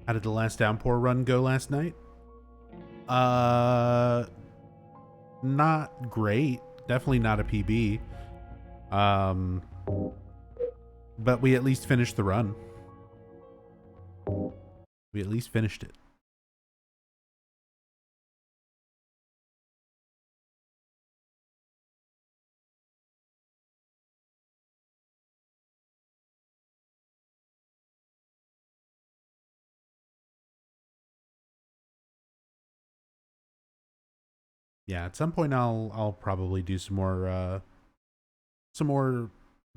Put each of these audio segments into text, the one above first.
How did the last downpour run go last night? Not great. Definitely not a PB. But we at least finished the run. We at least finished it. Yeah, at some point I'll probably do some more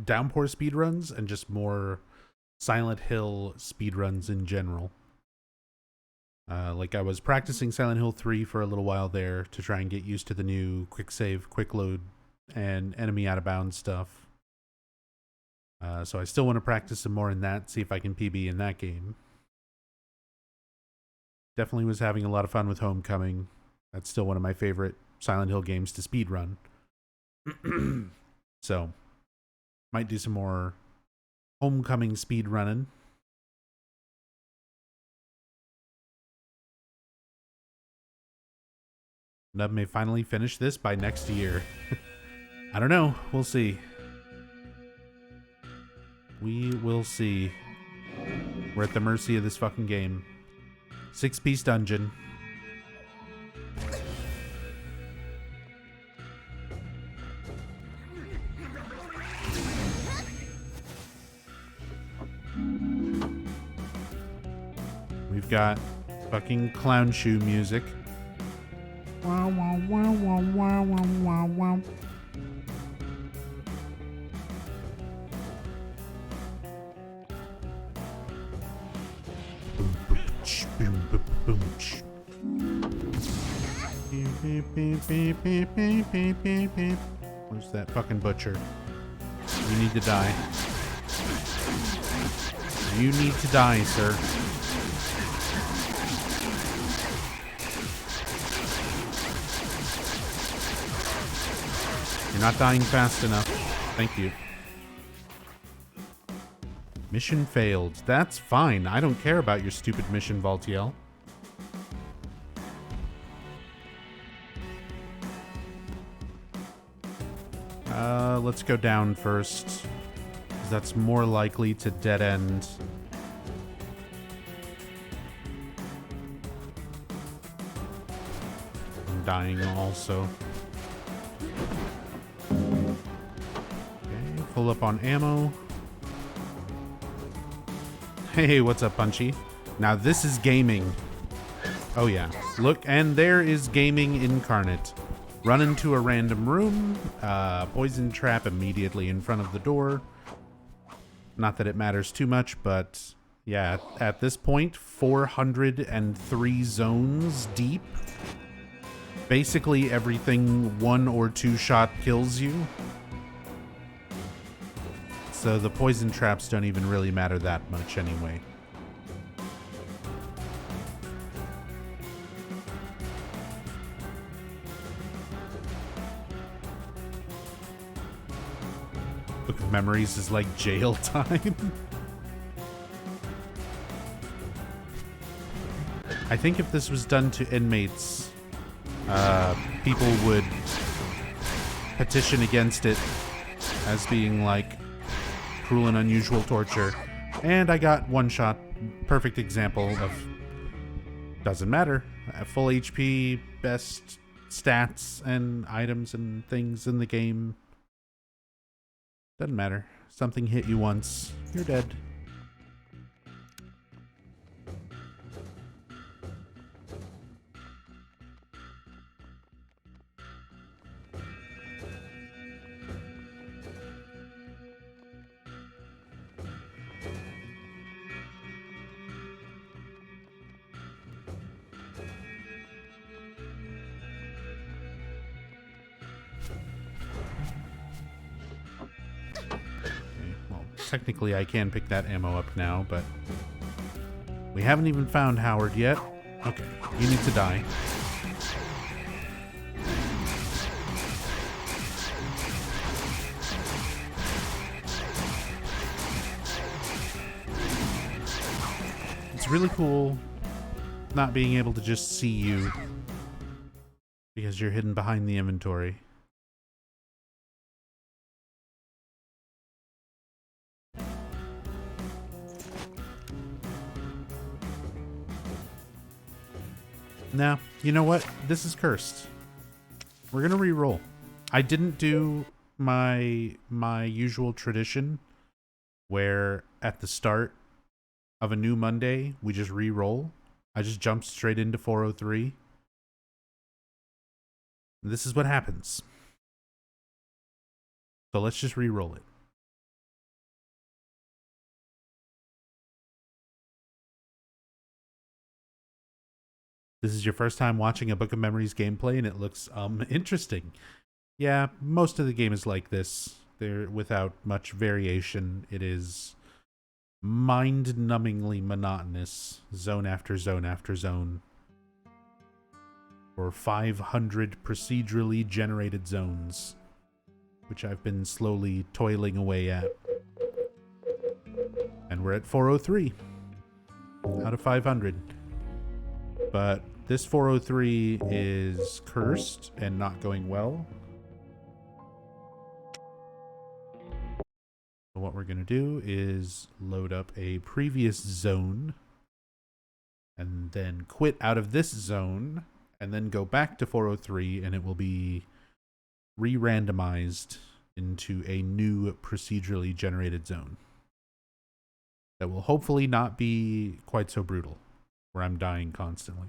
downpour speedruns and just more Silent Hill speedruns in general. Like I was practicing Silent Hill 3 for a little while there to try and get used to the new quick save, quick load, and enemy out of bounds stuff. So I still want to practice some more in that, see if I can PB in that game. Definitely was having a lot of fun with Homecoming. That's still one of my favorite Silent Hill games to speedrun. So, might do some more Homecoming speedrunning. Nub may finally finish this by next year. I don't know. We'll see. We will see. We're at the mercy of this fucking game. 6-piece dungeon. We've got fucking clown shoe music. Wow, wow, wow, wow, wow, wow, wow, wow. Where's that fucking butcher? You need to die. You need to die, sir. You're not dying fast enough. Thank you. Mission failed. That's fine. I don't care about your stupid mission, Valtiel. Let's go down first, 'cause that's more likely to dead end. I'm dying also. Okay, full up on ammo. Hey, what's up, Punchy? Now this is gaming. Oh yeah, look, and there is gaming incarnate. Run into a random room, poison trap immediately in front of the door. Not that it matters too much, but yeah, at this point, 403 zones deep. Basically everything 1 or 2 shot kills you. So the poison traps don't even really matter that much anyway. Book of Memories is like jail time. I think if this was done to inmates, people would petition against it as being like cruel and unusual torture. And I got one shot. Perfect example of doesn't matter. Full HP, best stats and items and things in the game. Doesn't matter. Something hit you once, you're dead. Technically, I can pick that ammo up now, but we haven't even found Howard yet. Okay, you need to die. It's really cool not being able to just see you because you're hidden behind the inventory. Now, you know what? This is cursed. We're gonna re-roll. I didn't do my usual tradition where at the start of a new Monday we just re-roll. I just jumped straight into 403. This is what happens. So let's just re-roll it. This is your first time watching a Book of Memories gameplay and it looks interesting. Yeah, most of the game is like this. They're without much variation. It is mind-numbingly monotonous, zone after zone after zone. For 500 procedurally generated zones, which I've been slowly toiling away at. And we're at 403 out of 500. But this 403 is cursed and not going well. So what we're going to do is load up a previous zone and then quit out of this zone and then go back to 403 and it will be re-randomized into a new procedurally generated zone that will hopefully not be quite so brutal, where I'm dying constantly.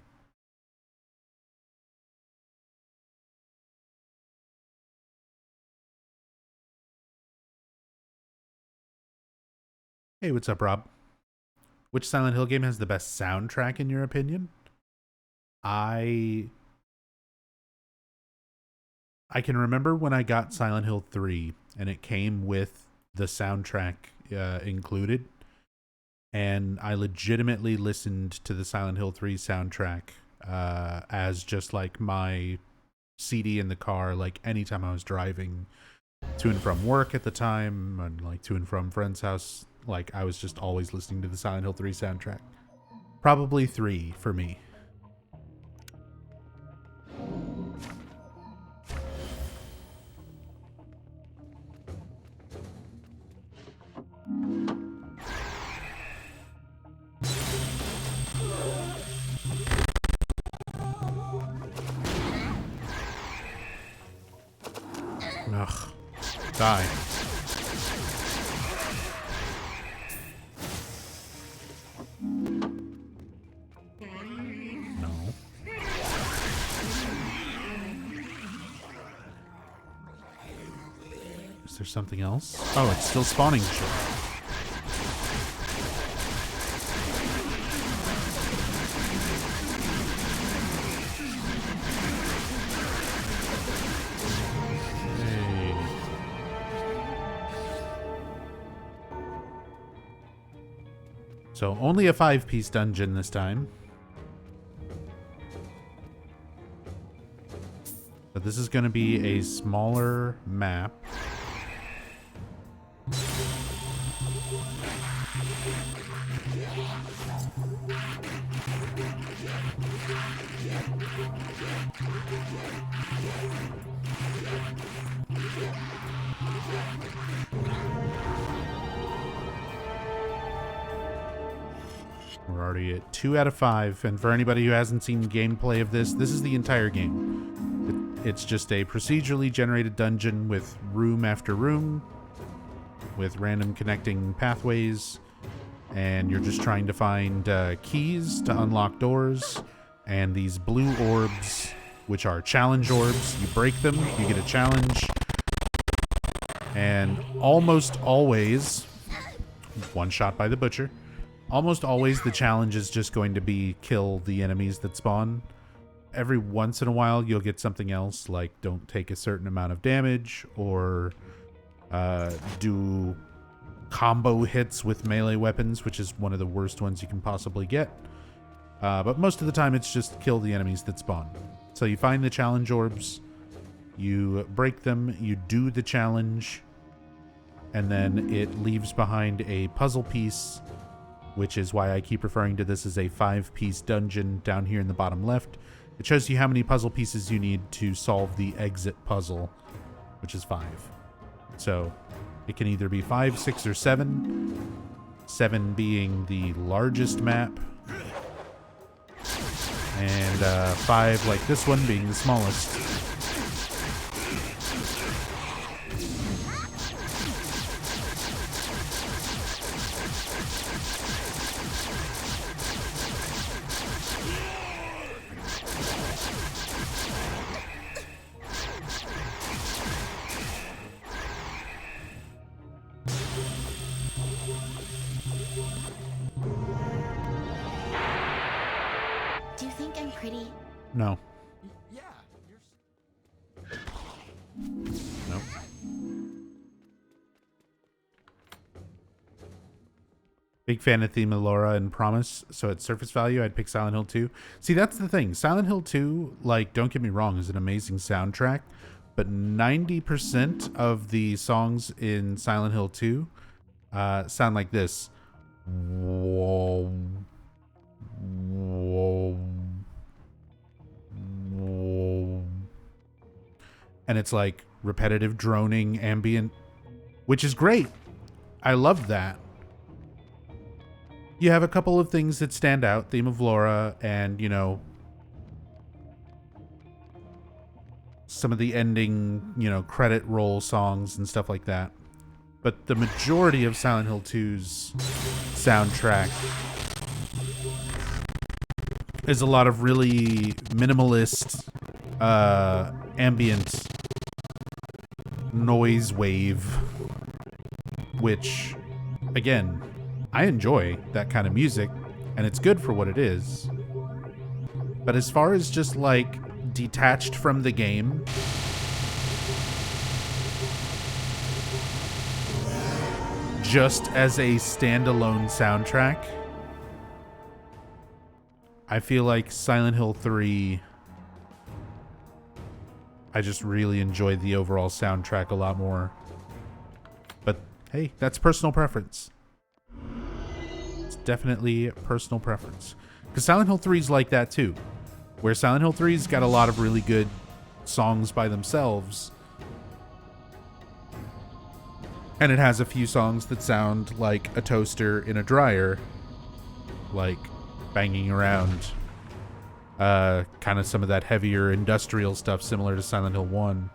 Hey, what's up, Rob? Which Silent Hill game has the best soundtrack in your opinion? I can remember when I got Silent Hill 3 and it came with the soundtrack included, and I legitimately listened to the Silent Hill 3 soundtrack as just like my CD in the car, like anytime I was driving to and from work at the time and like to and from friends' house. Like, I was just always listening to the Silent Hill 3 soundtrack. Probably 3 for me. Ugh. Die. Is there something else? Oh, it's still spawning shit. Hey. So only a 5-piece dungeon this time. But this is going to be a smaller map. We're already at 2 out of 5, and for anybody who hasn't seen gameplay of this, this is the entire game. It's just a procedurally generated dungeon with room after room, with random connecting pathways, and you're just trying to find keys to unlock doors, and these blue orbs, which are challenge orbs. You break them, you get a challenge, and almost always, one shot by the butcher, almost always the challenge is just going to be kill the enemies that spawn. Every once in a while you'll get something else, like don't take a certain amount of damage, or do combo hits with melee weapons, which is one of the worst ones you can possibly get. But most of the time it's just kill the enemies that spawn. So you find the challenge orbs, you break them, you do the challenge, and then it leaves behind a puzzle piece which is why I keep referring to this as a 5-piece dungeon down here in the bottom left. It shows you how many puzzle pieces you need to solve the exit puzzle, which is 5. So it can either be 5, 6, or 7. 7 being the largest map, and 5, like this one, being the smallest. Do you think I'm pretty? No. Yeah. No. Big fan of Theme of Laura and Promise, so at surface value, I'd pick Silent Hill 2. See, that's the thing. Silent Hill 2, like, don't get me wrong, is an amazing soundtrack, but 90% of the songs in Silent Hill 2 sound like this. Whoa. Whoa. Whoa. And it's like repetitive droning ambient, which is great. I love that. You have a couple of things that stand out, Theme of Laura and, you know, some of the ending, you know, credit roll songs and stuff like that. But the majority of Silent Hill 2's soundtrack is a lot of really minimalist, ambient noise wave, which, again, I enjoy that kind of music, and it's good for what it is. But as far as just, like, detached from the game, just as a standalone soundtrack, I feel like Silent Hill 3, I just really enjoyed the overall soundtrack a lot more. But hey, that's personal preference. It's definitely personal preference. Because Silent Hill 3 is like that too. Where Silent Hill 3's got a lot of really good songs by themselves. And it has a few songs that sound like a toaster in a dryer. Like banging around. Kind of some of that heavier industrial stuff similar to Silent Hill 1.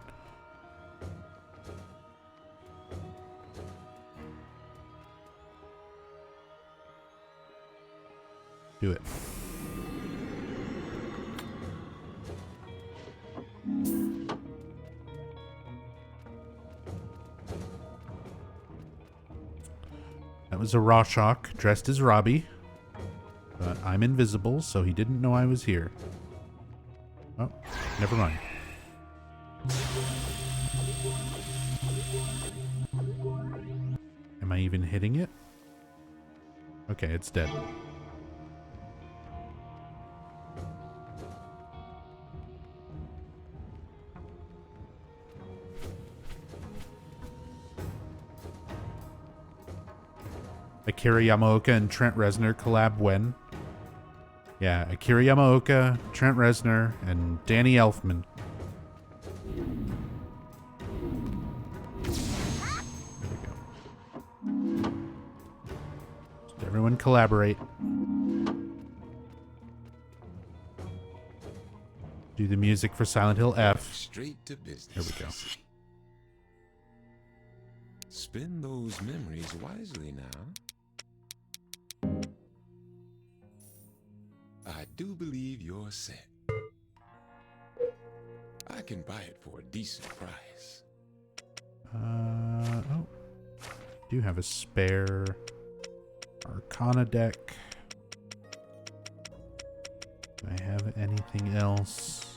Do it. That was a Rorschach dressed as Robbie. But I'm invisible, so he didn't know I was here. Oh, never mind. Am I even hitting it? Okay, it's dead. Akira Yamaoka and Trent Reznor collab when? Yeah, Akira Yamaoka, Trent Reznor, and Danny Elfman. There we go. So everyone collaborate. Do the music for Silent Hill F. Straight to business. There we go. Spend those memories wisely now. I do believe you're set. I can buy it for a decent price. Oh. Do have a spare Arcana deck. Do I have anything else?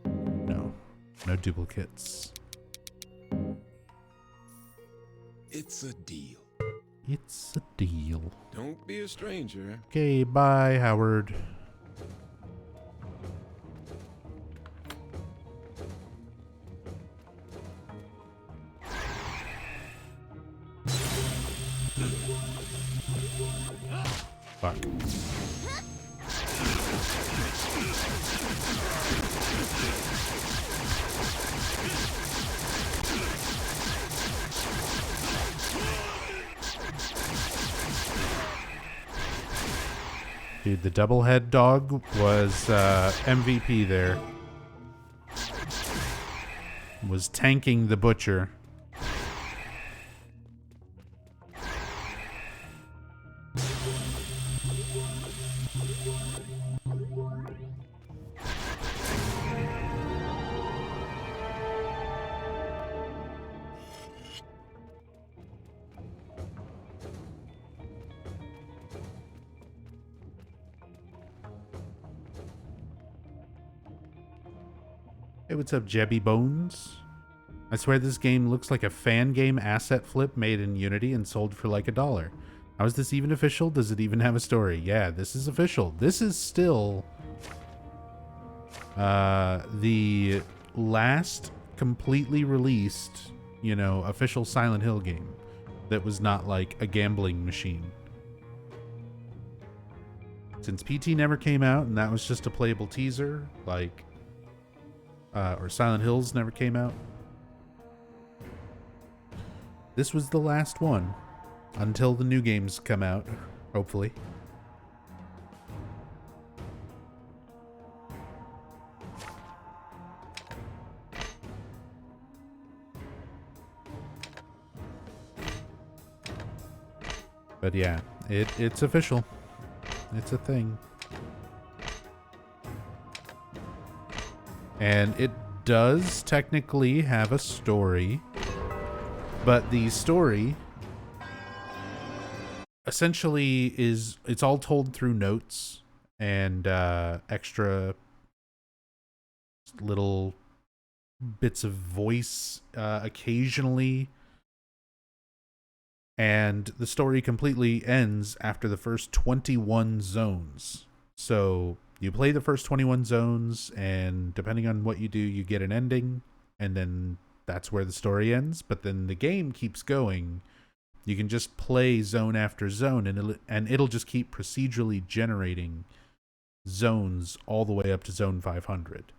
No. No duplicates. It's a deal. It's a deal. Don't be a stranger. Okay, bye, Howard. Fuck. Dude, the double head dog was MVP there. Was tanking the butcher. Hey, what's up, Jebby Bones? I swear this game looks like a fan game asset flip made in Unity and sold for like $1. How is this even official? Does it even have a story? Yeah, this is official. This is still the last completely released, you know, official Silent Hill game that was not like a gambling machine. Since PT never came out and that was just a playable teaser, like or Silent Hills never came out. This was the last one until the new games come out, hopefully. But yeah, it's official. It's a thing. And it does technically have a story, but the story essentially it's all told through notes and extra little bits of voice occasionally. And the story completely ends after the first 21 zones. So you play the first 21 zones, and depending on what you do, you get an ending, and then that's where the story ends. But then the game keeps going. You can just play zone after zone, and it'll just keep procedurally generating zones all the way up to zone 500,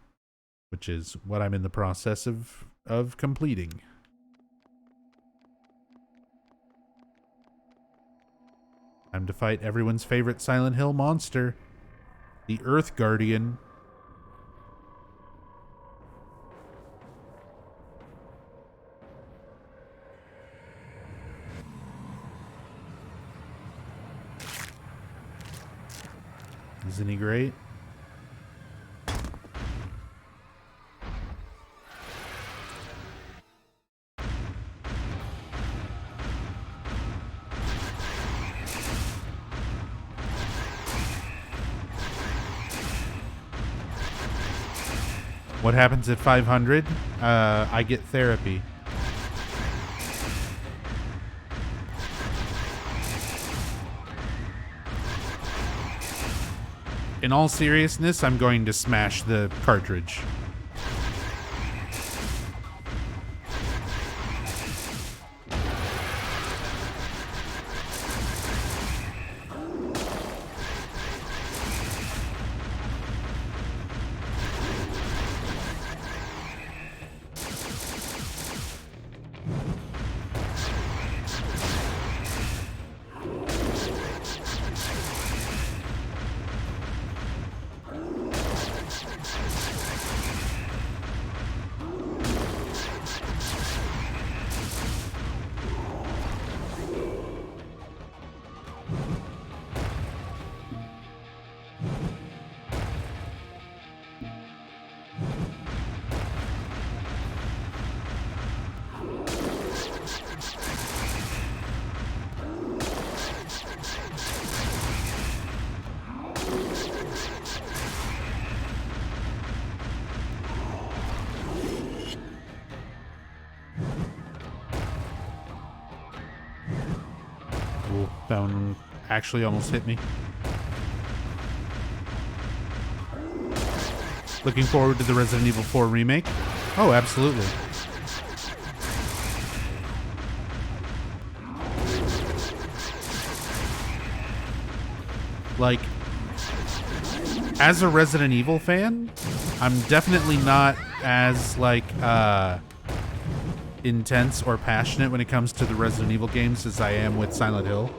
which is what I'm in the process of completing. Time to fight everyone's favorite Silent Hill monster, the Earth Guardian. Isn't he great? What happens at 500? I get therapy. In all seriousness, I'm going to smash the cartridge. Ooh, that one actually almost hit me. Looking forward to the Resident Evil 4 remake? Oh, absolutely. Like, as a Resident Evil fan, I'm definitely not as, like, intense or passionate when it comes to the Resident Evil games as I am with Silent Hill.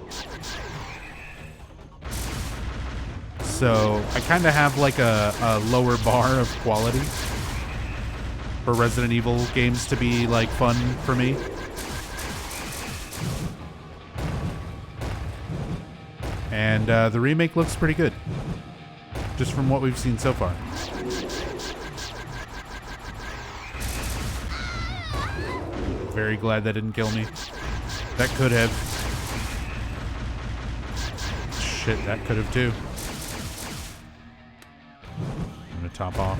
So I kind of have like a lower bar of quality for Resident Evil games to be like fun for me. And the remake looks pretty good, just from what we've seen so far. Very glad that didn't kill me. That could have. Shit, that could have too. I'm gonna top off.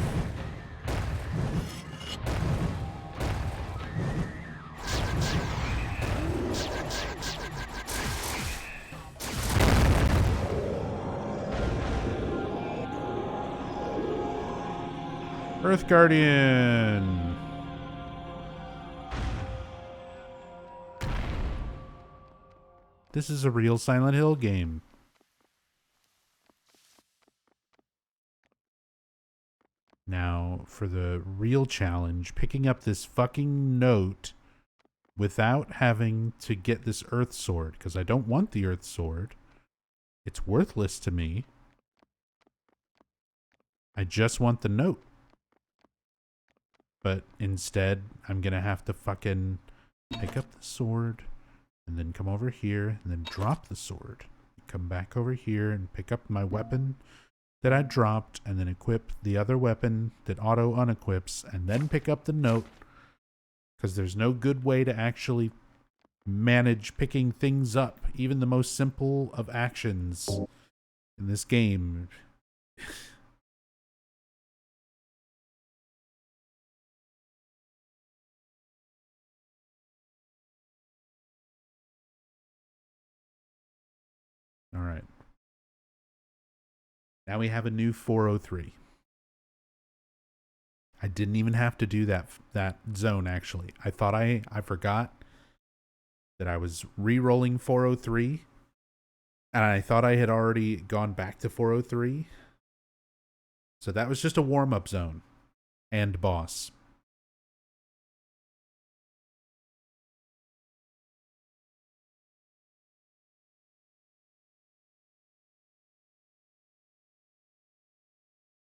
Earth Guardian. This is a real Silent Hill game. Now, for the real challenge, picking up this fucking note without having to get this Earth Sword, because I don't want the Earth Sword. It's worthless to me. I just want the note. But instead, I'm gonna have to fucking pick up the sword, and then come over here, and then drop the sword. Come back over here and pick up my weapon that I dropped, and then equip the other weapon that auto unequips, and then pick up the note. Because there's no good way to actually manage picking things up, even the most simple of actions in this game. All right. Now we have a new 403. I didn't even have to do that zone, actually. I thought I forgot that I was re-rolling 403, and I thought I had already gone back to 403. So that was just a warm-up zone and boss.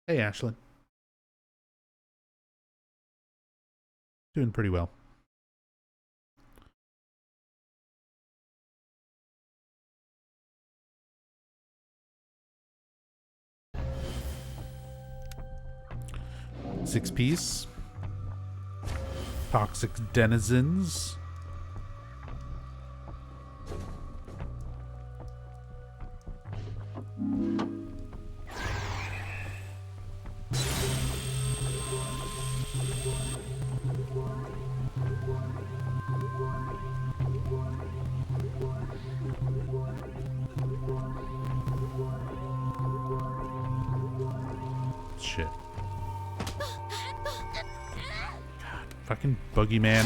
Hey, Ashlyn. Doing pretty well. Six piece. Toxic denizens. Shit. God, fucking boogeyman.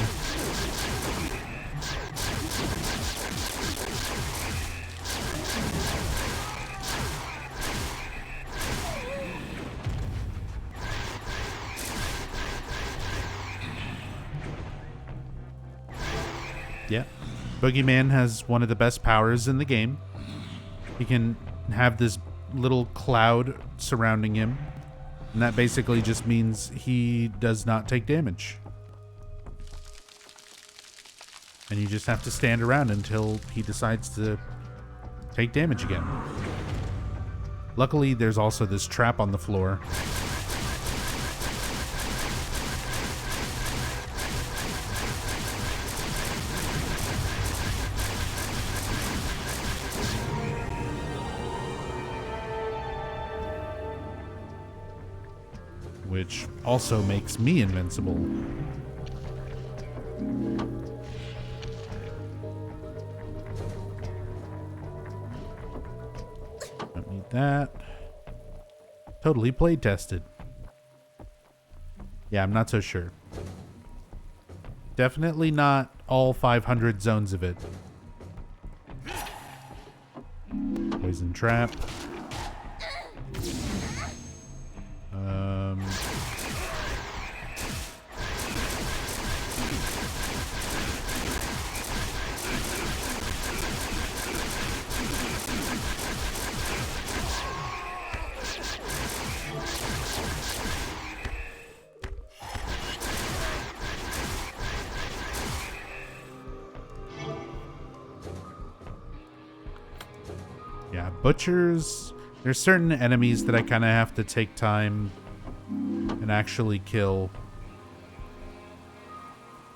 Yeah. Boogeyman has one of the best powers in the game. He can have this little cloud surrounding him, and that basically just means he does not take damage. And you just have to stand around until he decides to take damage again. Luckily, there's also this trap on the floor. Which also makes me invincible. Don't need that. Totally play tested. Yeah, I'm not so sure. Definitely not all 500 zones of it. Poison trap. yeah, butchers. There's certain enemies that I kind of have to take time and actually kill.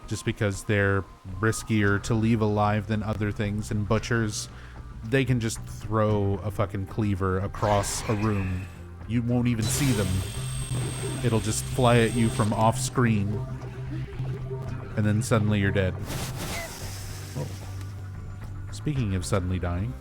Just because they're riskier to leave alive than other things. And butchers, they can just throw a fucking cleaver across a room. You won't even see them. It'll just fly at you from off screen. And then suddenly you're dead. Oh. Speaking of suddenly dying.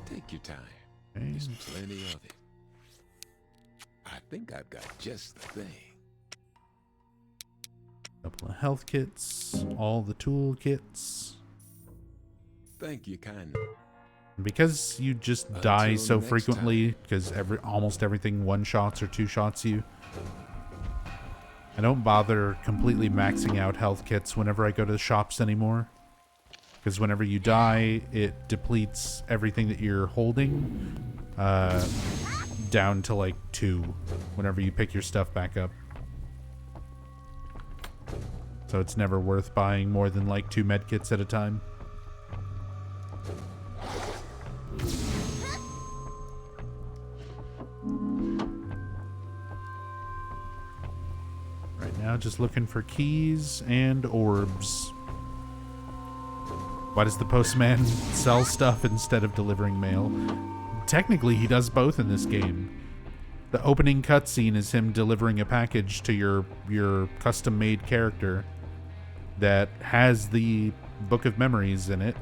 Take your time. Okay. There's plenty of it. I think I've got just the thing. Couple of health kits, all the tool kits. Thank you kindly. Because you just Until die so next frequently, because almost everything one-shots or two-shots you, I don't bother completely maxing out health kits whenever I go to the shops anymore. Because whenever you die, it depletes everything that you're holding down to like 2 whenever you pick your stuff back up. So it's never worth buying more than like 2 medkits at a time. Right now, just looking for keys and orbs. Why does the postman sell stuff instead of delivering mail? Technically, he does both in this game. The opening cutscene is him delivering a package to your custom-made character that has the Book of Memories in it.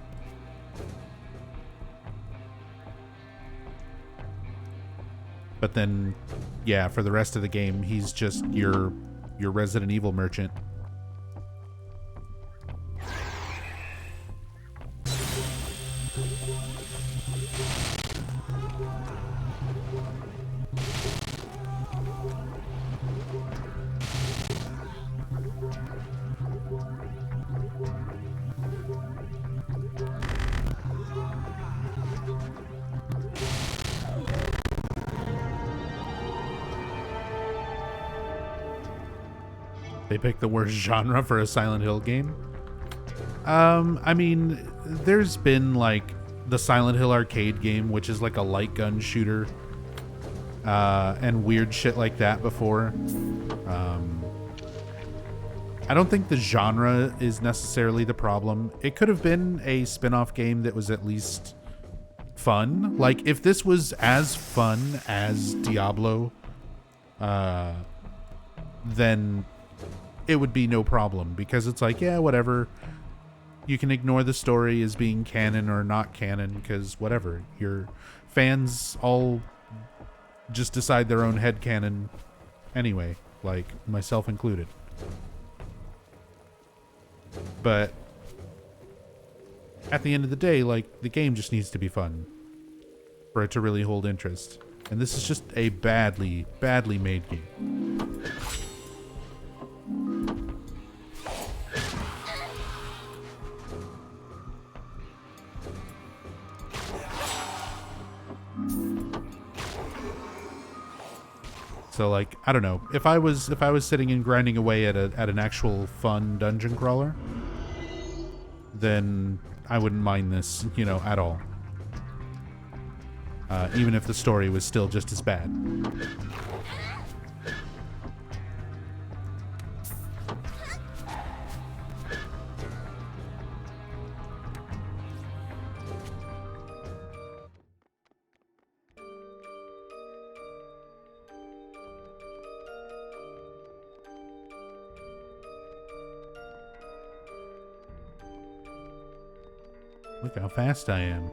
But then, yeah, for the rest of the game, he's just your Resident Evil merchant. They picked the worst genre for a Silent Hill game. I mean, there's been like the Silent Hill arcade game, which is like a light gun shooter, and weird shit like that before. I don't think the genre is necessarily the problem. It could have been a spin-off game that was at least fun. Like, if this was as fun as Diablo, then it would be no problem, because it's like, yeah, whatever. You can ignore the story as being canon or not canon, because whatever. Your fans all just decide their own headcanon anyway, like myself included. But at the end of the day, like, the game just needs to be fun for it to really hold interest. And this is just a badly, badly made game. So, like, I don't know. If I was sitting and grinding away at an actual fun dungeon crawler, then I wouldn't mind this, you know, at all. Even if the story was still just as bad. Look how fast I am.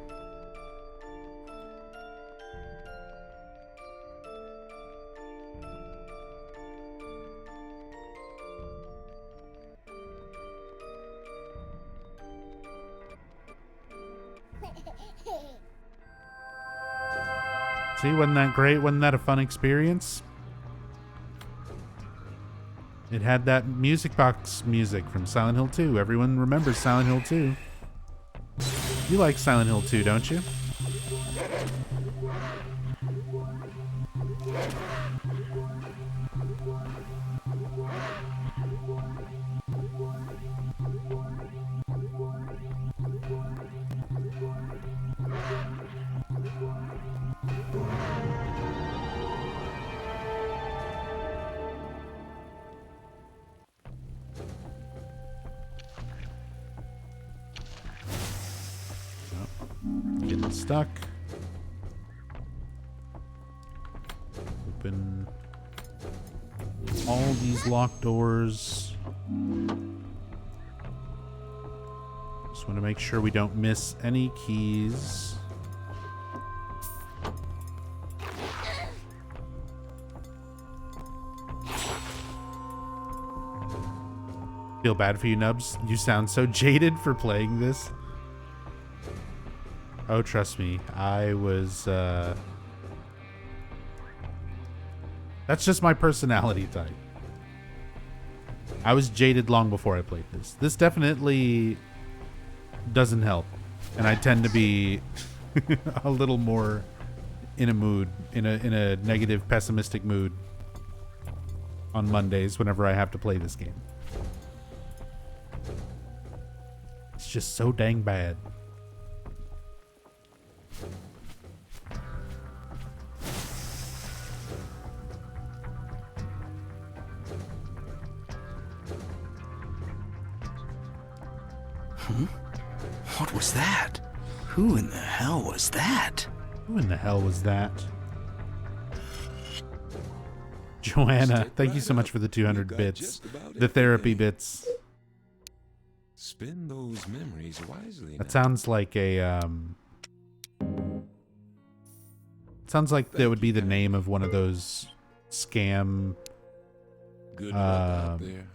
See, wasn't that great? Wasn't that a fun experience? It had that music box music from Silent Hill 2. Everyone remembers Silent Hill 2. You like Silent Hill 2, don't you? Getting stuck. Open all these locked doors. Just want to make sure we don't miss any keys. Feel bad for you, Nubs. You sound so jaded for playing this. Oh, trust me, I was, that's just my personality type. I was jaded long before I played this. This definitely doesn't help. And I tend to be a little more in a mood, in a negative, pessimistic mood on Mondays whenever I have to play this game. It's just so dang bad. What was that? Who in the hell was that? Who in the hell was that? Joanna, thank you so much for the 200 bits. The therapy bits. Spend those memories wisely. That sounds like a, sounds like that would be the name of one of those scam, Good luck out there.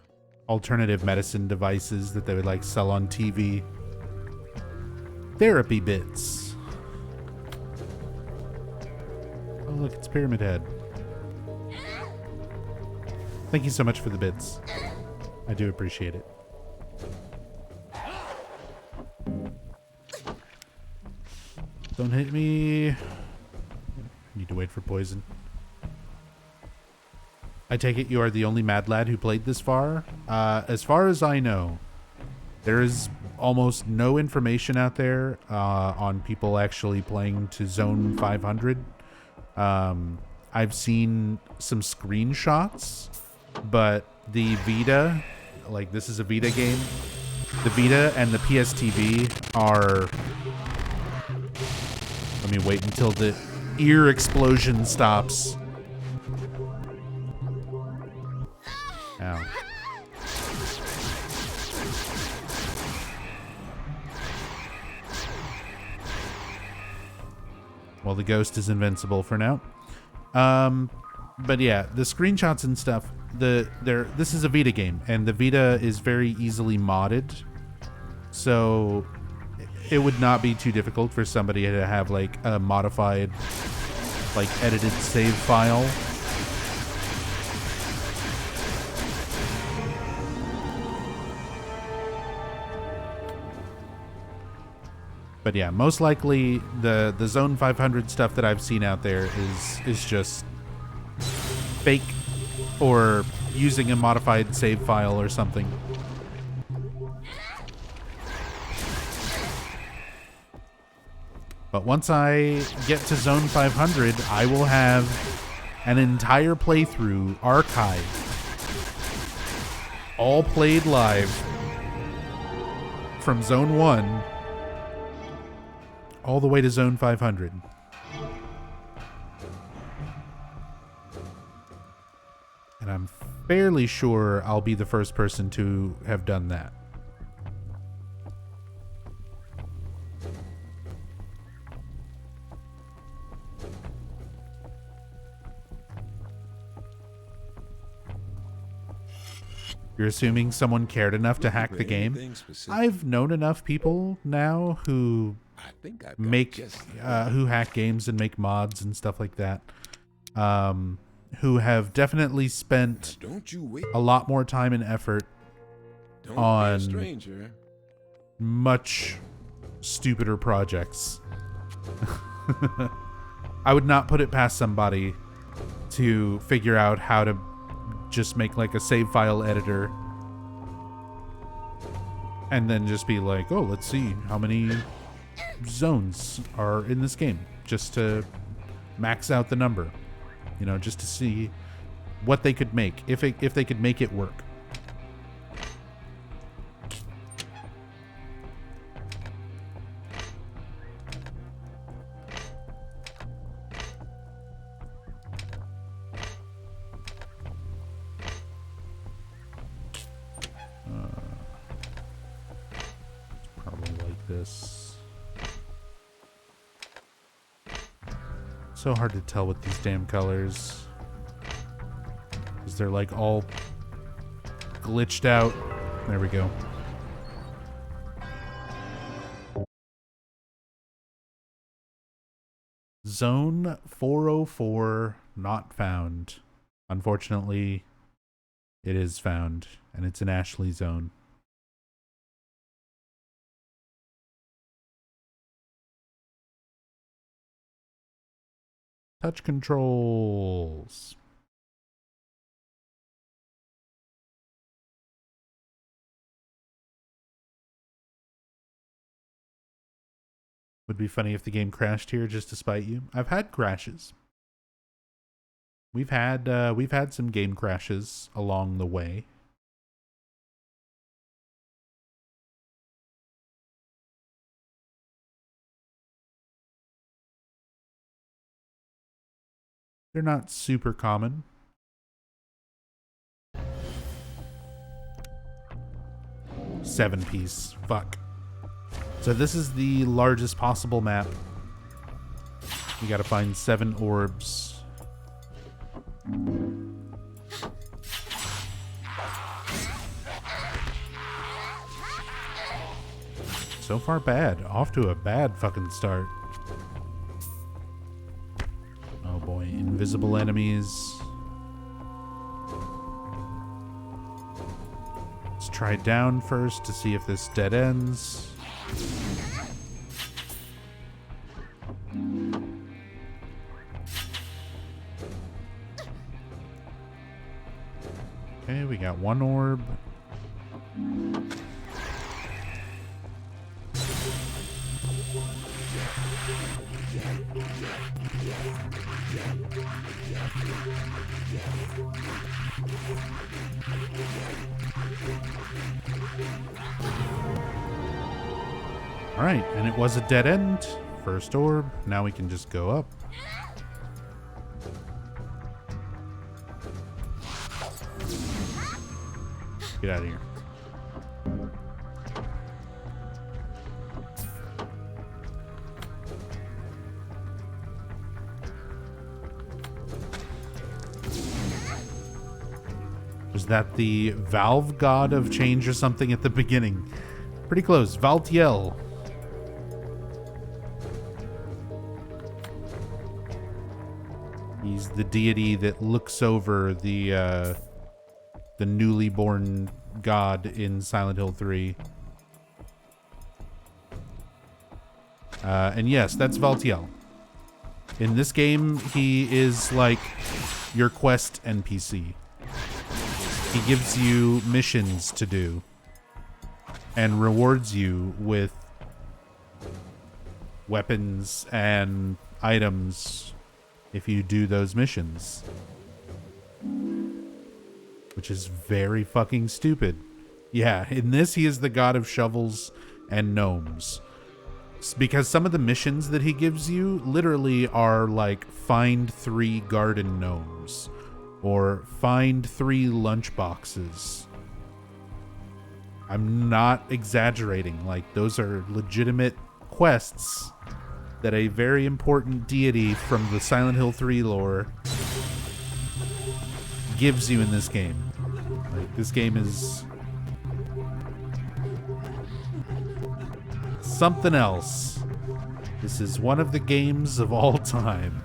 alternative medicine devices that they would like sell on TV. Therapy bits. Oh look, it's Pyramid Head. Thank you so much for the bits. I do appreciate it. Don't hit me. Need to wait for poison. I take it you are the only mad lad who played this far? As far as I know, there is almost no information out there on people actually playing to Zone 500. I've seen some screenshots, but the Vita, like this is a Vita game, the Vita and the PSTV are... Let me wait until the ear explosion stops. Ow. Well, the ghost is invincible for now. But yeah, the screenshots and stuff, this is a Vita game, and the Vita is very easily modded. So it would not be too difficult for somebody to have like a modified, like edited save file. But yeah, most likely the Zone 500 stuff that I've seen out there is just fake or using a modified save file or something. But once I get to Zone 500, I will have an entire playthrough archived, all played live from Zone 1 all the way to Zone 500. And I'm fairly sure I'll be the first person to have done that. You're assuming someone cared enough to hack the game? I've known enough people now who I think I've got make just who hack games and make mods and stuff like that, who have definitely spent Don't you wait. a lot more time and effort Don't on be a stranger. much stupider projects. I would not put it past somebody to figure out how to just make like a save file editor and then just be like, oh, let's see how many zones are in this game, just to max out the number, you know, just to see what they could make, if they could make it work. Probably like this. So hard to tell with these damn colors, because they're like all glitched out. There we go. Zone 404 not found. Unfortunately, it is found, and it's an Ashley zone. Touch controls. Would be funny if the game crashed here just to spite you. I've had crashes. We've had some game crashes along the way. They're not super common. Seven piece. Fuck. So this is the largest possible map. We gotta find 7 orbs. So far bad. Off to a bad fucking start. Oh boy, invisible enemies. Let's try down first to see if this dead ends. Okay, we got 1 orb. Alright, and it was a dead end. First orb. Now we can just go up. Get out of here. Was that the Valve God of Change or something at the beginning? Pretty close. Valtiel. He's the deity that looks over the newly born god in Silent Hill 3. And yes, that's Valtiel. In this game, he is like your quest NPC. He gives you missions to do and rewards you with weapons and items if you do those missions. Which is very fucking stupid. Yeah, in this he is the god of shovels and gnomes. Because some of the missions that he gives you literally are like find 3 garden gnomes or find 3 lunch boxes. I'm not exaggerating. Like, those are legitimate quests that a very important deity from the Silent Hill 3 lore gives you in this game. Like, this game is something else. This is one of the games of all time.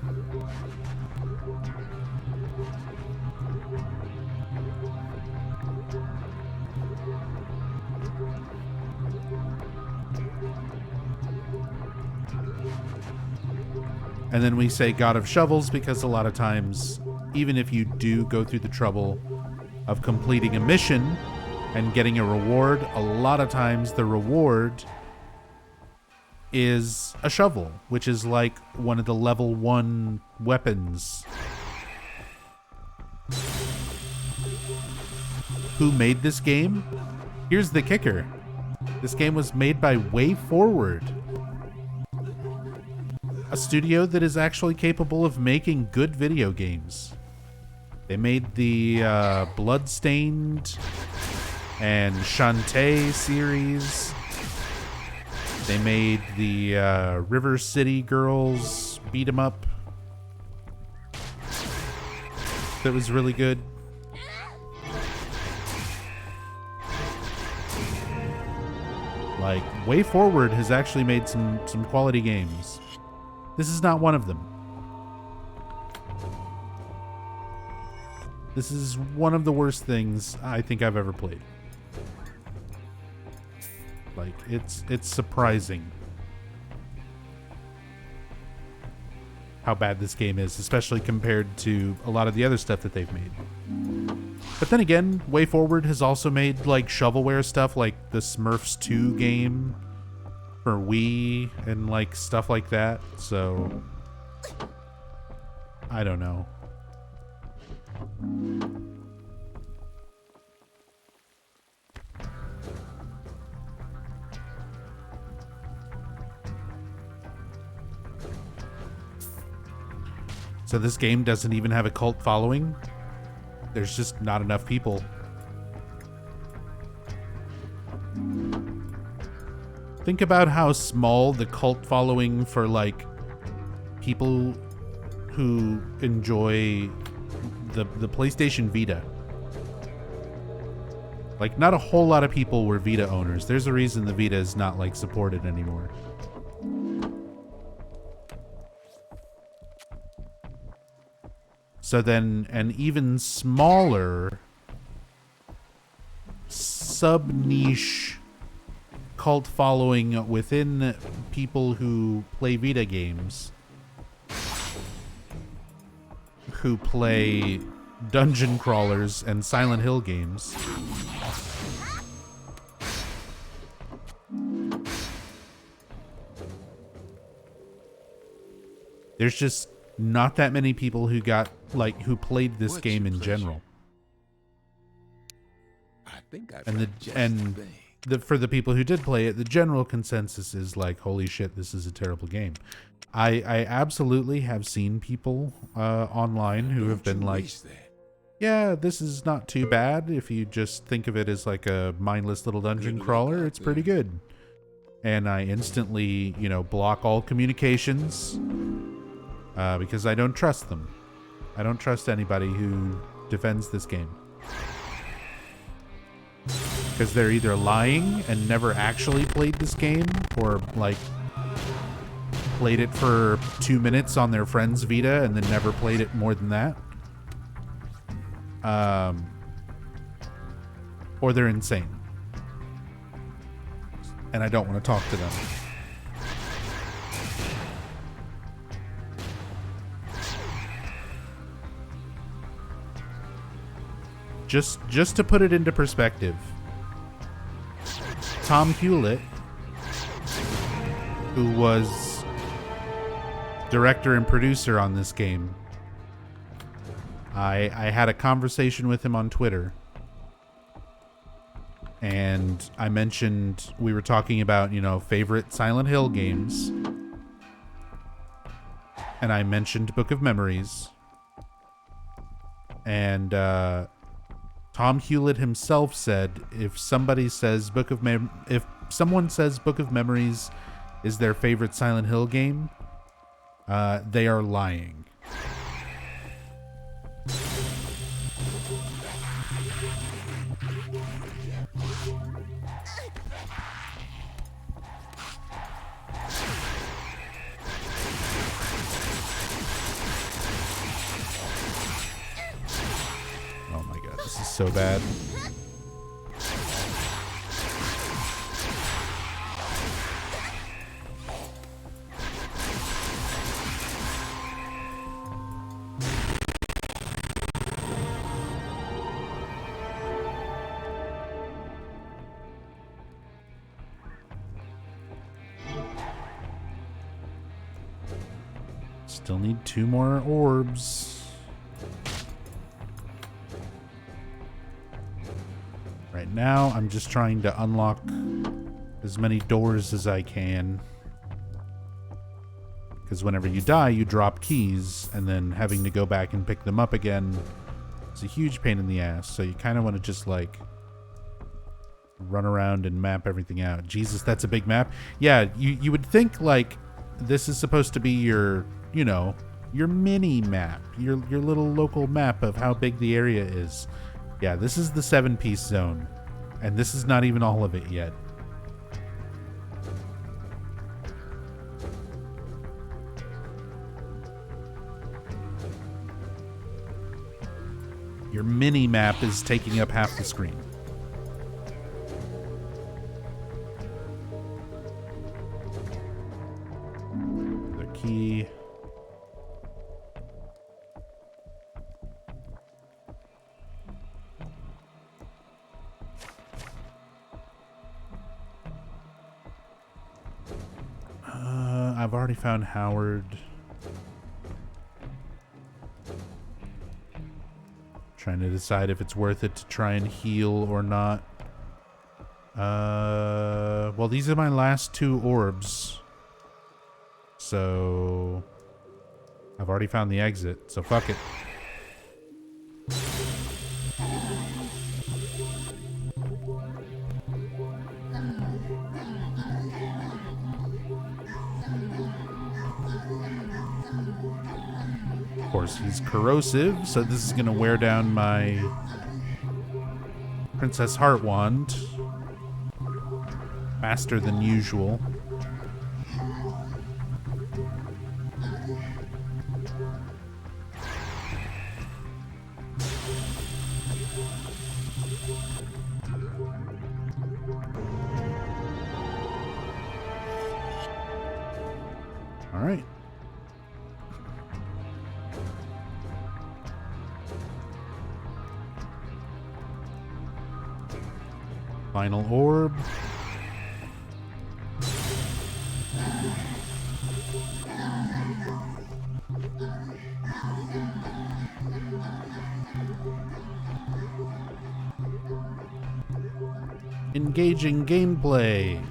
And then we say God of Shovels because a lot of times, even if you do go through the trouble of completing a mission and getting a reward, a lot of times the reward is a shovel, which is like one of the level 1 weapons. Who made this game? Here's the kicker. This game was made by WayForward, a studio that is actually capable of making good video games. They made the Bloodstained and Shantae series. They made the River City Girls beat 'em up. That was really good. Like, WayForward has actually made some quality games. This is not one of them. This is one of the worst things I think I've ever played. Like, it's surprising how bad this game is, especially compared to a lot of the other stuff that they've made. But then again, WayForward has also made like shovelware stuff like the Smurfs 2 game for Wii and like stuff like that. So I don't know. So this game doesn't even have a cult following. There's just not enough people. Think about how small the cult following for like people who enjoy the PlayStation Vita. Like, not a whole lot of people were Vita owners. There's a reason the Vita is not like supported anymore. So then an even smaller sub-niche cult following within people who play Vita games, who play dungeon crawlers and Silent Hill games. There's just not that many people who got, like, who played this game in general. I think I've And got just and thing. for the people who did play it, the general consensus is like, holy shit, this is a terrible game. I absolutely have seen people online who have been like, yeah, this is not too bad. If you just think of it as like a mindless little dungeon crawler, it's pretty good. And I instantly, you know, block all communications because I don't trust them. I don't trust anybody who defends this game. Because they're either lying and never actually played this game, or like played it for 2 minutes on their friend's Vita and then never played it more than that. Or they're insane. And I don't want to talk to them. Just to put it into perspective, Tom Hewlett, who was director and producer on this game, I had a conversation with him on Twitter, and I mentioned, we were talking about, you know, favorite Silent Hill games, and I mentioned Book of Memories, and Tom Hewlett himself said if someone says Book of Memories is their favorite Silent Hill game, they are lying. so bad. Still need 2 more orbs. Right now, I'm just trying to unlock as many doors as I can. Because whenever you die, you drop keys, and then having to go back and pick them up again is a huge pain in the ass. So you kind of want to just, like, run around and map everything out. Jesus, that's a big map. Yeah, you would think, like, this is supposed to be your, you know, your mini map, your little local map of how big the area is. Yeah, this is the 7-piece zone, and this is not even all of it yet. Your mini map is taking up half the screen. The key. I've already found Howard. Trying to decide if it's worth it to try and heal or not. Well, these are my last 2 orbs. So I've already found the exit, so fuck it. Of course, he's corrosive, so this is gonna wear down my Princess Heart Wand faster than usual. All right. Final orb. Engaging gameplay.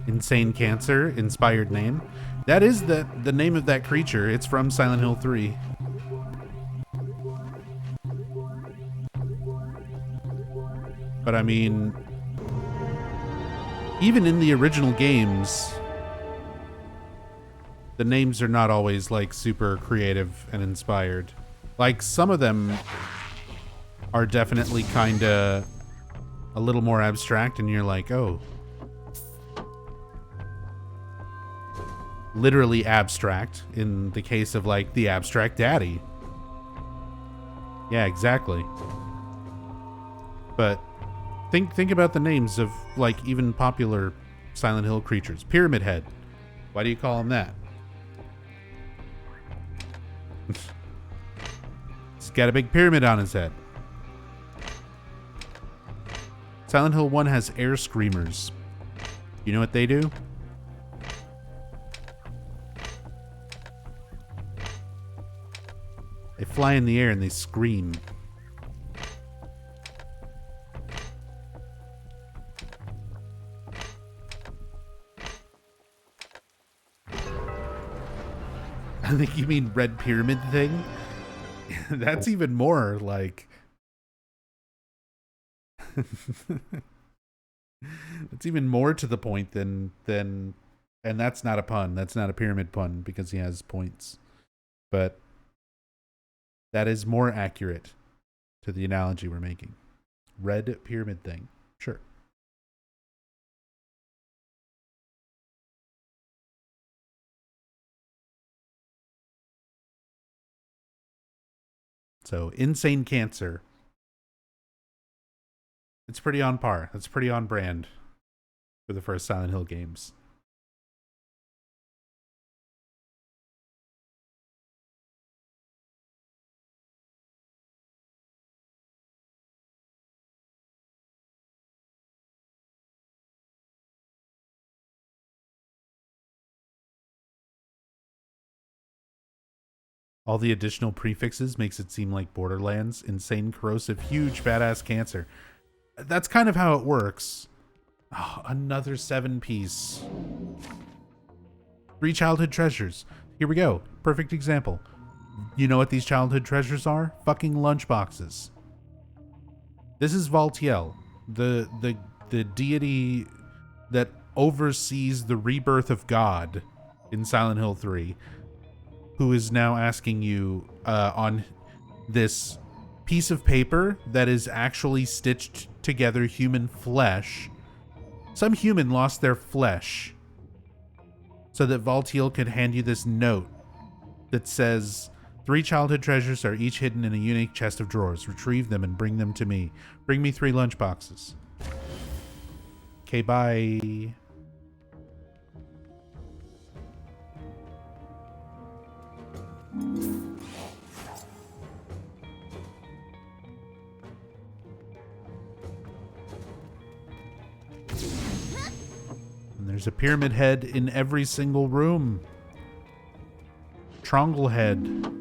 Insane Cancer, inspired name. That is the name of that creature. It's from Silent Hill 3. But I mean, even in the original games, the names are not always like super creative and inspired. Like some of them are definitely kind of a little more abstract and you're like, oh, literally abstract in the case of like the Abstract Daddy. Yeah, exactly. But think about the names of like even popular Silent Hill creatures. Pyramid Head. Why do you call him that? He's got a big pyramid on his head. Silent Hill 1 has air screamers. You know what they do? They fly in the air and they scream. I think you mean Red Pyramid thing? That's even more like... It's even more to the point than... And that's not a pun. That's not a pyramid pun because he has points. But that is more accurate to the analogy we're making. Red Pyramid thing. Sure. So, insane cancer. It's pretty on par. That's pretty on brand for the first Silent Hill games. All the additional prefixes makes it seem like Borderlands, insane, corrosive, huge, badass cancer. That's kind of how it works. Oh, another 7-piece. 3 childhood treasures. Here we go. Perfect example. You know what these childhood treasures are? Fucking lunchboxes. This is Valtiel, the deity that oversees the rebirth of God in Silent Hill 3. Who is now asking you on this piece of paper that is actually stitched together human flesh. Some human lost their flesh so that Valtiel could hand you this note that says, 3 childhood treasures are each hidden in a unique chest of drawers. Retrieve them and bring them to me. Bring me 3 lunchboxes. Okay, bye. And there's a pyramid head in every single room. Trongle head.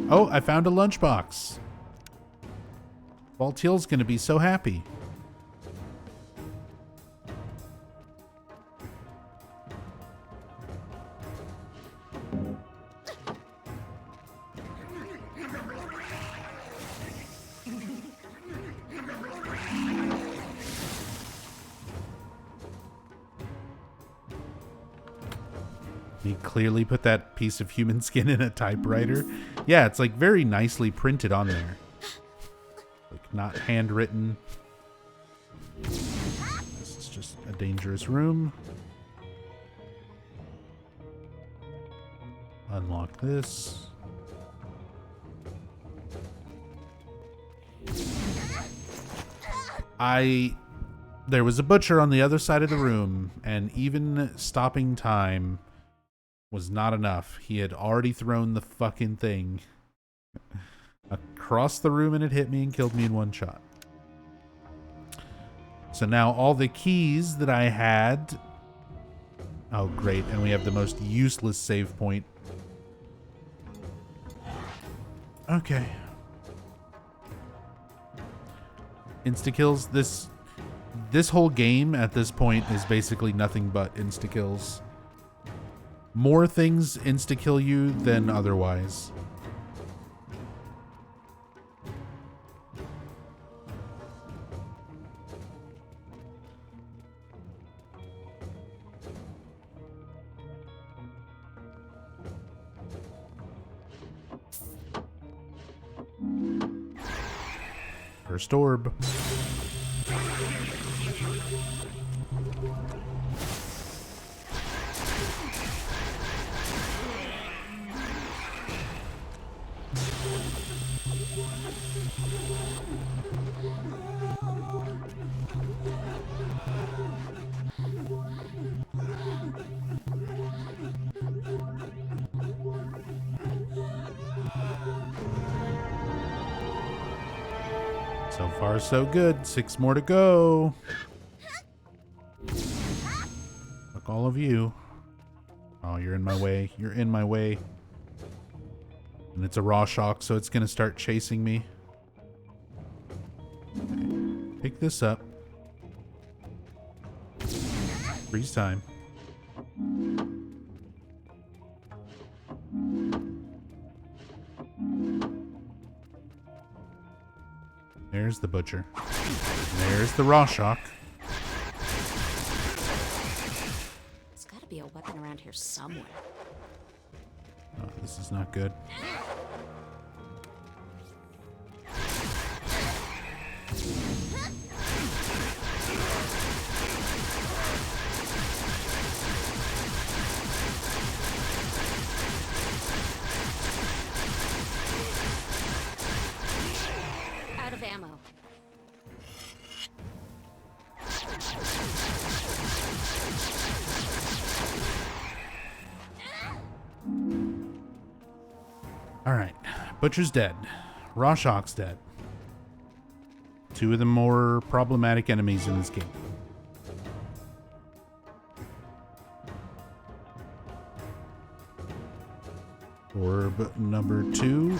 Oh, I found a lunchbox. Valtiel's gonna be so happy. He clearly put that piece of human skin in a typewriter. Yeah, it's like very nicely printed on there. Like not handwritten. This is just a dangerous room. Unlock this. There was a butcher on the other side of the room, and even stopping time was not enough. He had already thrown the fucking thing across the room, and it hit me and killed me in one shot. So now all the keys that I had... Oh, great. And we have the most useless save point. Okay. Insta-kills. This whole game at this point is basically nothing but insta-kills. More things insta-kill you than otherwise. First orb. So far, so good. 6 more to go. Look, all of you. Oh, you're in my way. You're in my way. And it's a raw shock, so it's going to start chasing me. Okay. Pick this up. Freeze time. There's the butcher. There's the raw shock. There's gotta be a weapon around here somewhere. Oh, this is not good. Alright. Butcher's dead. Rorschach's dead. Two of the more problematic enemies in this game. Orb number 2.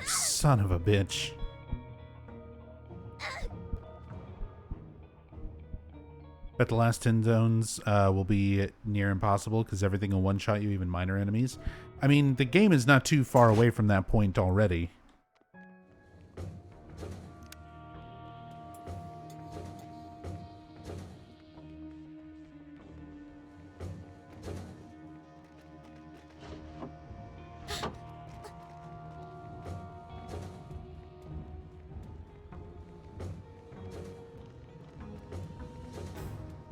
Son of a bitch. Bet the last 10 zones will be near impossible because everything will one-shot you, even minor enemies. I mean, the game is not too far away from that point already.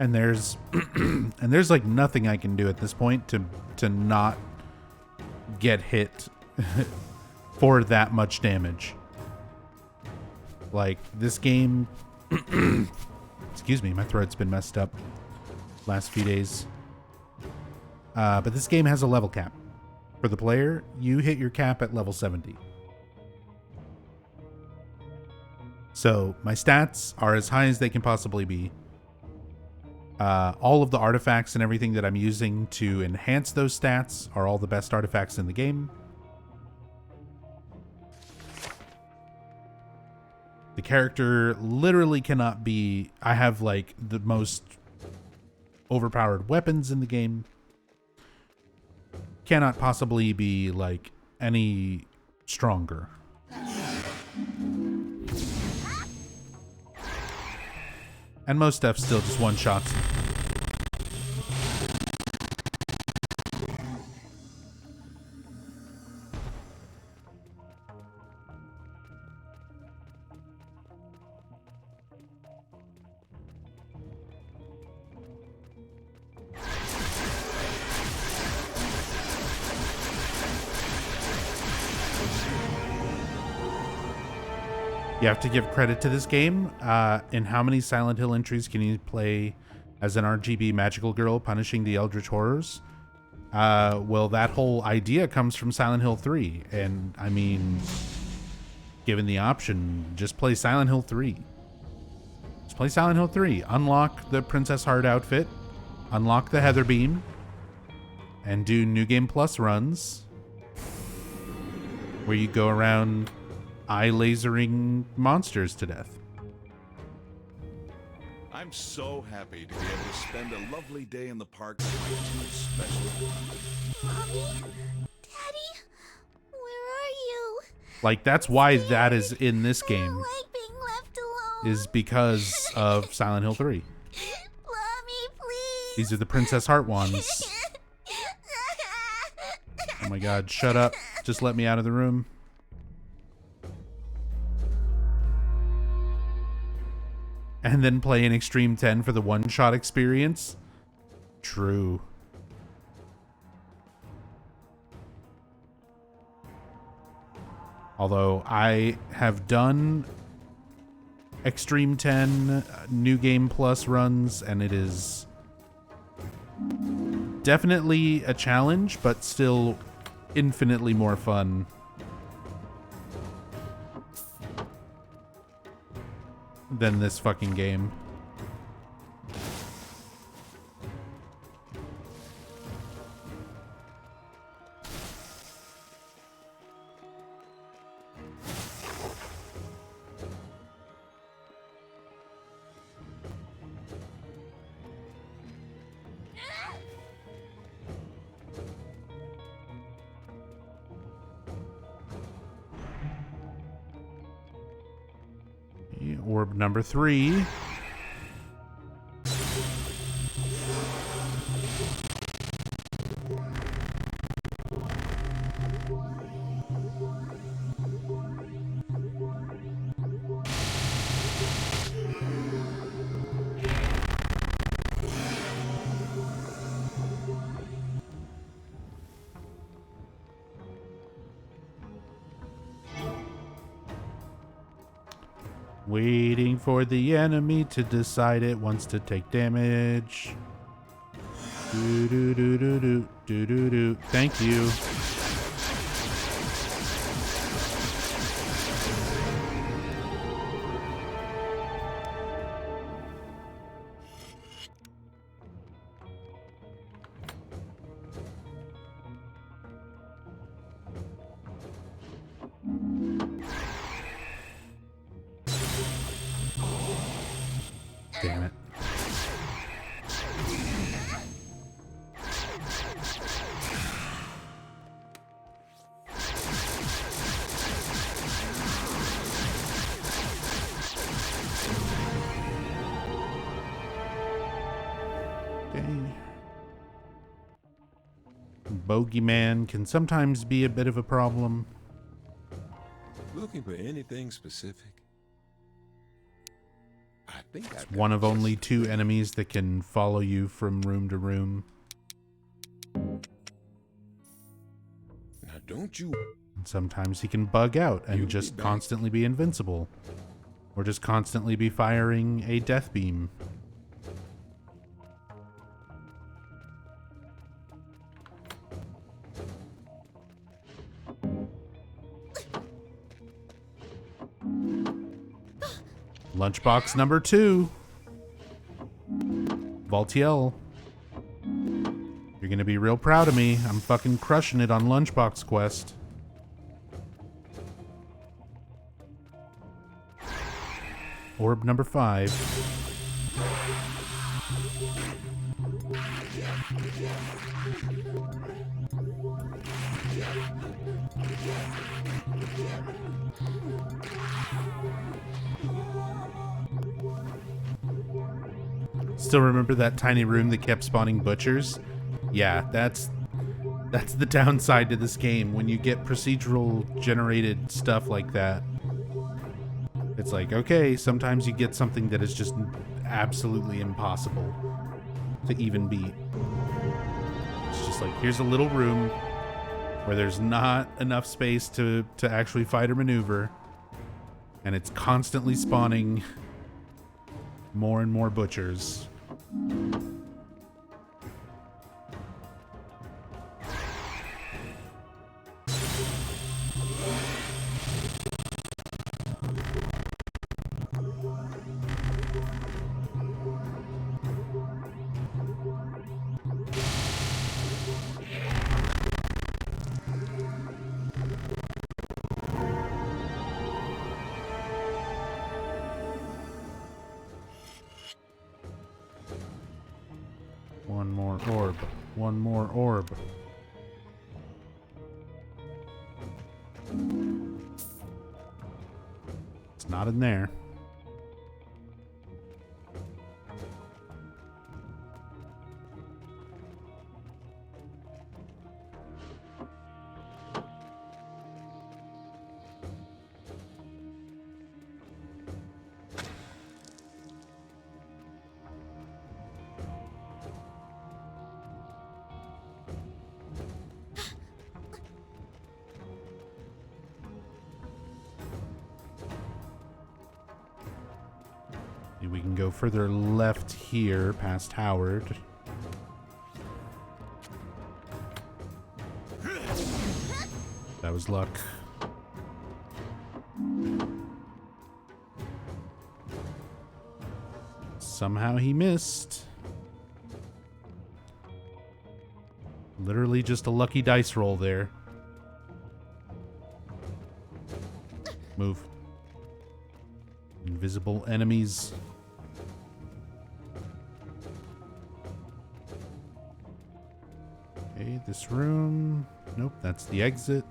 And there's and there's like nothing I can do at this point to not get hit for that much damage. Like this game excuse me, my throat's been messed up last few days. But this game has a level cap. For the player, you hit your cap at level 70. So my stats are as high as they can possibly be. All of the artifacts and everything that I'm using to enhance those stats are all the best artifacts in the game. The character literally cannot be... I have, like, the most overpowered weapons in the game. Cannot possibly be, like, any stronger. And most stuff still just one-shots. You have to give credit to this game. In how many Silent Hill entries can you play as an RGB magical girl punishing the Eldritch Horrors? Well, that whole idea comes from Silent Hill 3. And, I mean, given the option, just play Silent Hill 3. Just play Silent Hill 3. Unlock the Princess Heart outfit. Unlock the Heather Beam. And do New Game Plus runs. Where you go around... eye lasering monsters to death. I'm so happy to be able to spend a lovely day in the park with my two special... Mommy? Daddy? Where are you? Like, that's why that is in this I game, don't like being left alone. is because of Silent Hill 3. Mommy, please. These are the Princess Heart wands. Oh my god, shut up. Just let me out of the room. And then play an Extreme 10 for the one-shot experience? True. Although I have done Extreme 10 New Game Plus runs, and it is definitely a challenge, but still infinitely more fun. Than this fucking game. Orb number 3. Waiting for the enemy to decide it wants to take damage. Do do do do do do do do. Thank you. Damn it. Okay. Bogeyman can sometimes be a bit of a problem. Looking for anything specific? I think I've got One of just only the 2 thing. enemies that can follow you from room to room. Now don't you... And sometimes he can bug out and You'll be just back. constantly be invincible. Or just constantly be firing a death beam. Lunchbox number 2. Valtiel. You're gonna be real proud of me. I'm fucking crushing it on Lunchbox Quest. Orb number 5. Still remember that tiny room that kept spawning butchers? Yeah, that's the downside to this game. When you get procedural generated stuff like that, it's like, okay, sometimes you get something that is just absolutely impossible to even beat. It's just like, here's a little room where there's not enough space to actually fight or maneuver, and it's constantly spawning more and more butchers. One more orb. One more orb. It's not in there. We can go further left here past Howard. That was luck. Somehow he missed. Literally just a lucky dice roll there. Move. Invisible enemies. Okay, this room. Nope, that's the exit.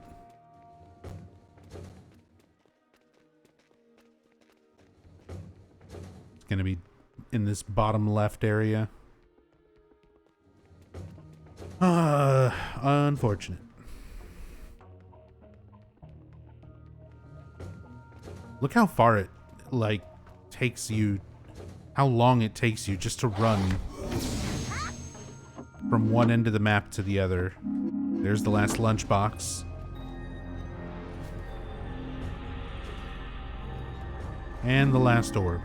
It's gonna be in this bottom left area. Unfortunate. Look how far it, like, takes you, how long it takes you just to run from one end of the map to the other. There's the last lunchbox. And the last orb.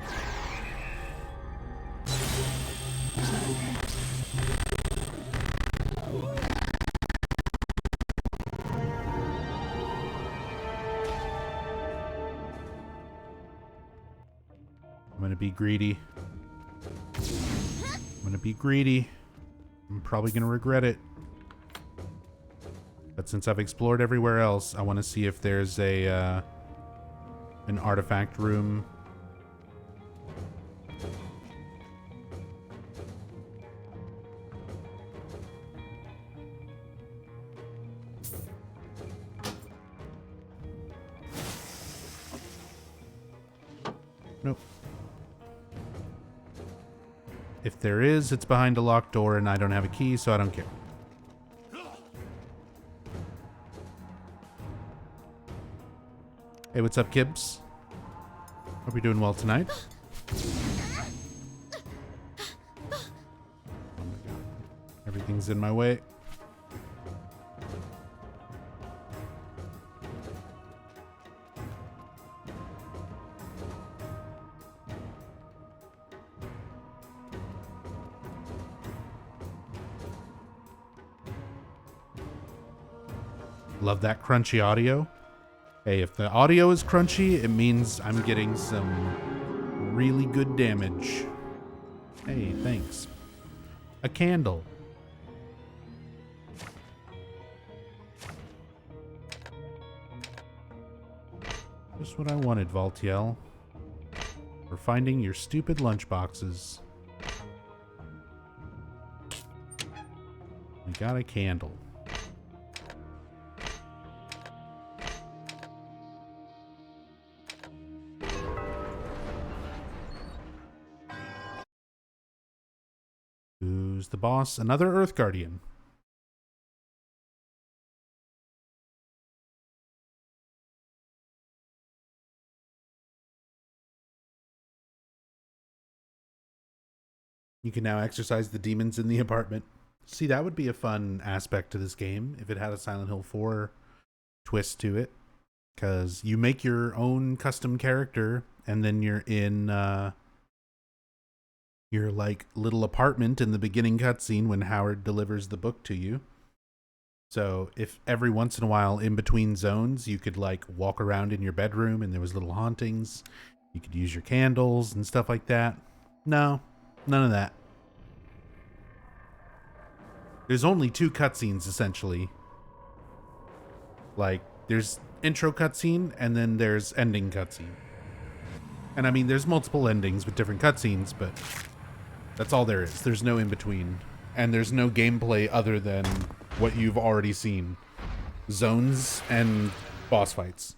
I'm gonna be greedy. I'm gonna be greedy. I'm probably gonna regret it. But since I've explored everywhere else, I want to see if there's a an artifact room. Nope. If there is, it's behind a locked door and I don't have a key, so I don't care. Hey, what's up, Kibbs? Hope you're doing well tonight. Oh my god. Everything's in my way. Love that crunchy audio. Hey, if the audio is crunchy, it means I'm getting some really good damage. Hey, thanks. A candle. Just what I wanted, Valtiel. For finding your stupid lunchboxes. We got a candle. Who's the boss? Another Earth Guardian. You can now exorcise the demons in the apartment. See, that would be a fun aspect to this game if it had a Silent Hill 4 twist to it. Because you make your own custom character and then you're in your like little apartment in the beginning cutscene when Howard delivers the book to you. So if every once in a while in between zones you could like walk around in your bedroom and there was little hauntings, you could use your candles and stuff like that. No, none of that. There's only 2 cutscenes essentially. Like there's intro cutscene and then there's ending cutscene. And I mean there's multiple endings with different cutscenes, but that's all there is. There's no in between. And there's no gameplay other than what you've already seen. Zones and boss fights.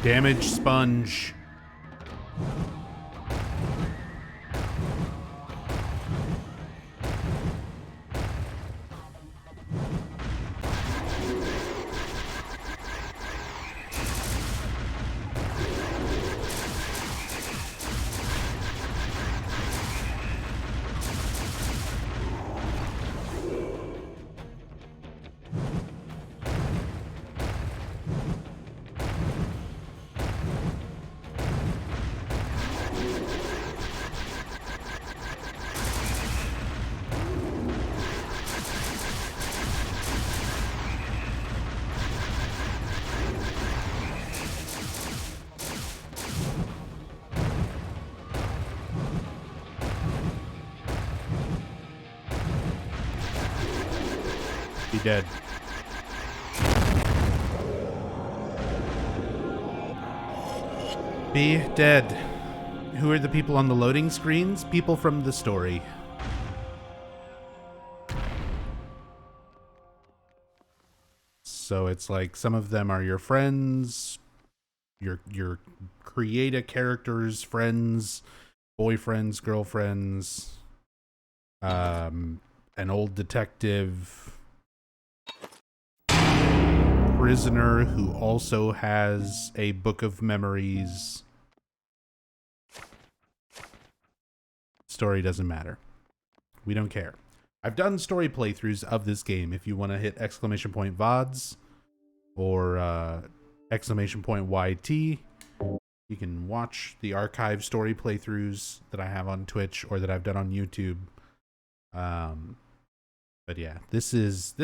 Damage sponge. Be dead. Be dead. Who are the people on the loading screens? People from the story. So it's like some of them are your friends, your create a character's friends, boyfriends, girlfriends, an old detective, prisoner who also has a book of memories. Story doesn't matter. We don't care. I've done story playthroughs of this game. If you want to hit exclamation point VODs or exclamation point YT, you can watch the archive story playthroughs that I have on Twitch or that I've done on YouTube. But yeah, this is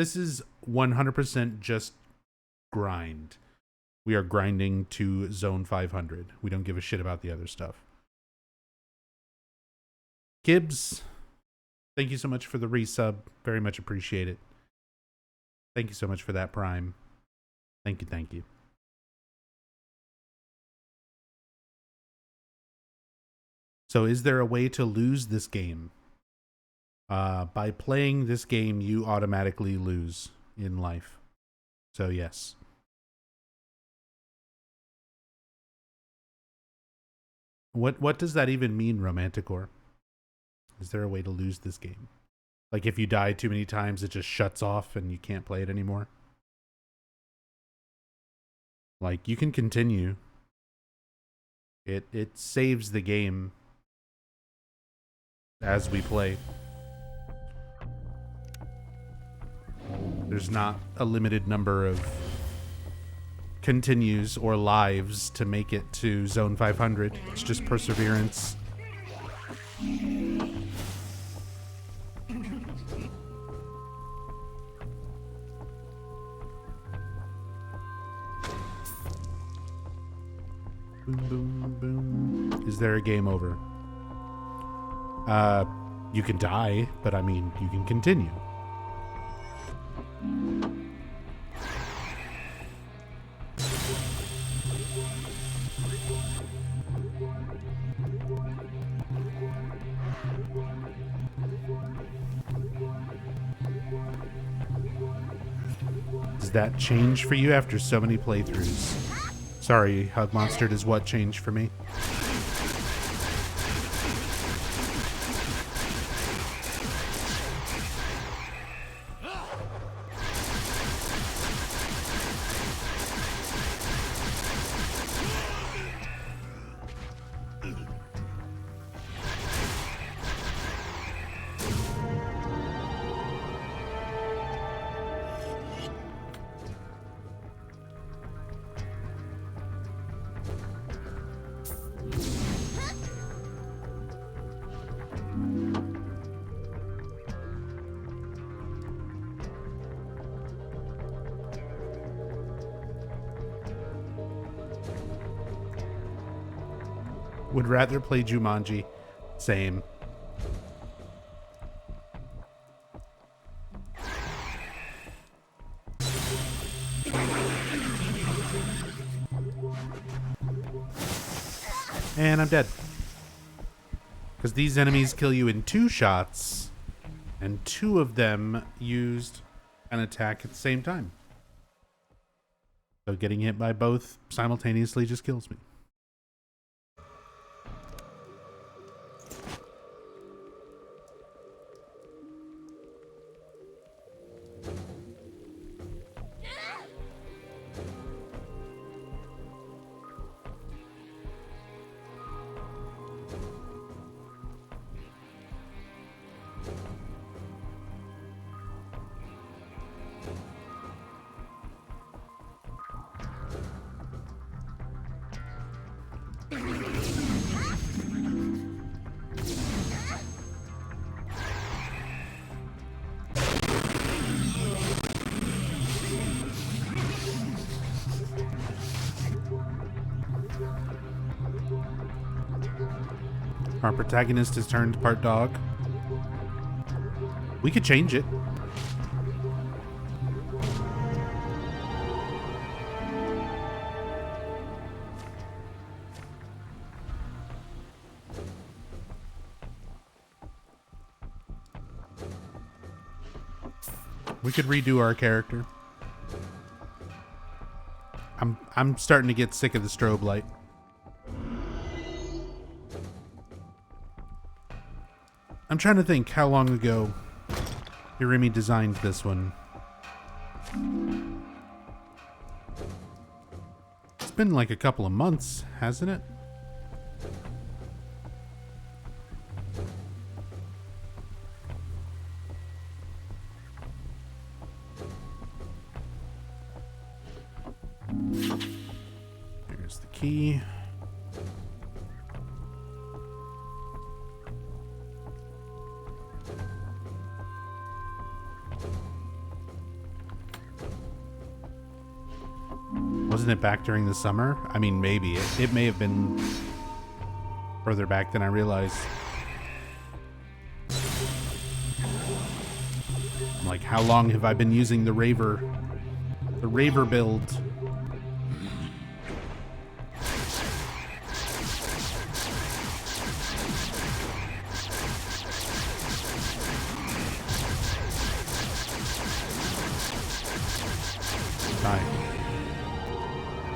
100% just grind. We are grinding to zone 500. We don't give a shit about the other stuff. Gibbs, thank you so much for the resub. Very much appreciate it. Thank you so much for that Prime. Thank you, thank you. So is there a way to lose this game? By playing this game, you automatically lose in life. So yes. What does that even mean, Romanticor? Is there a way to lose this game? Like if you die too many times, it just shuts off and you can't play it anymore? Like you can continue. It saves the game as we play. There's not a limited number of continues or lives to make it to zone 500. It's just perseverance. Boom, boom, boom. Is there a game over? You can die, but I mean, you can continue. Does that change for you after so many playthroughs? Sorry, Hug Monster, does what change for me? Would rather play Jumanji. Same. And I'm dead. Because these enemies kill you in 2 shots, and 2 of them used an attack at the same time. So getting hit by both simultaneously just kills me. Our protagonist has turned part dog. We could change it. We could redo our character. I'm starting to get sick of the strobe light. I'm trying to think how long ago Hirimi designed this one. It's been like a couple of months, hasn't it? Here's the key. Wasn't it back during the summer? I mean, maybe. It may have been further back than I realized. I'm like, how long have I been using the Raver? The Raver build.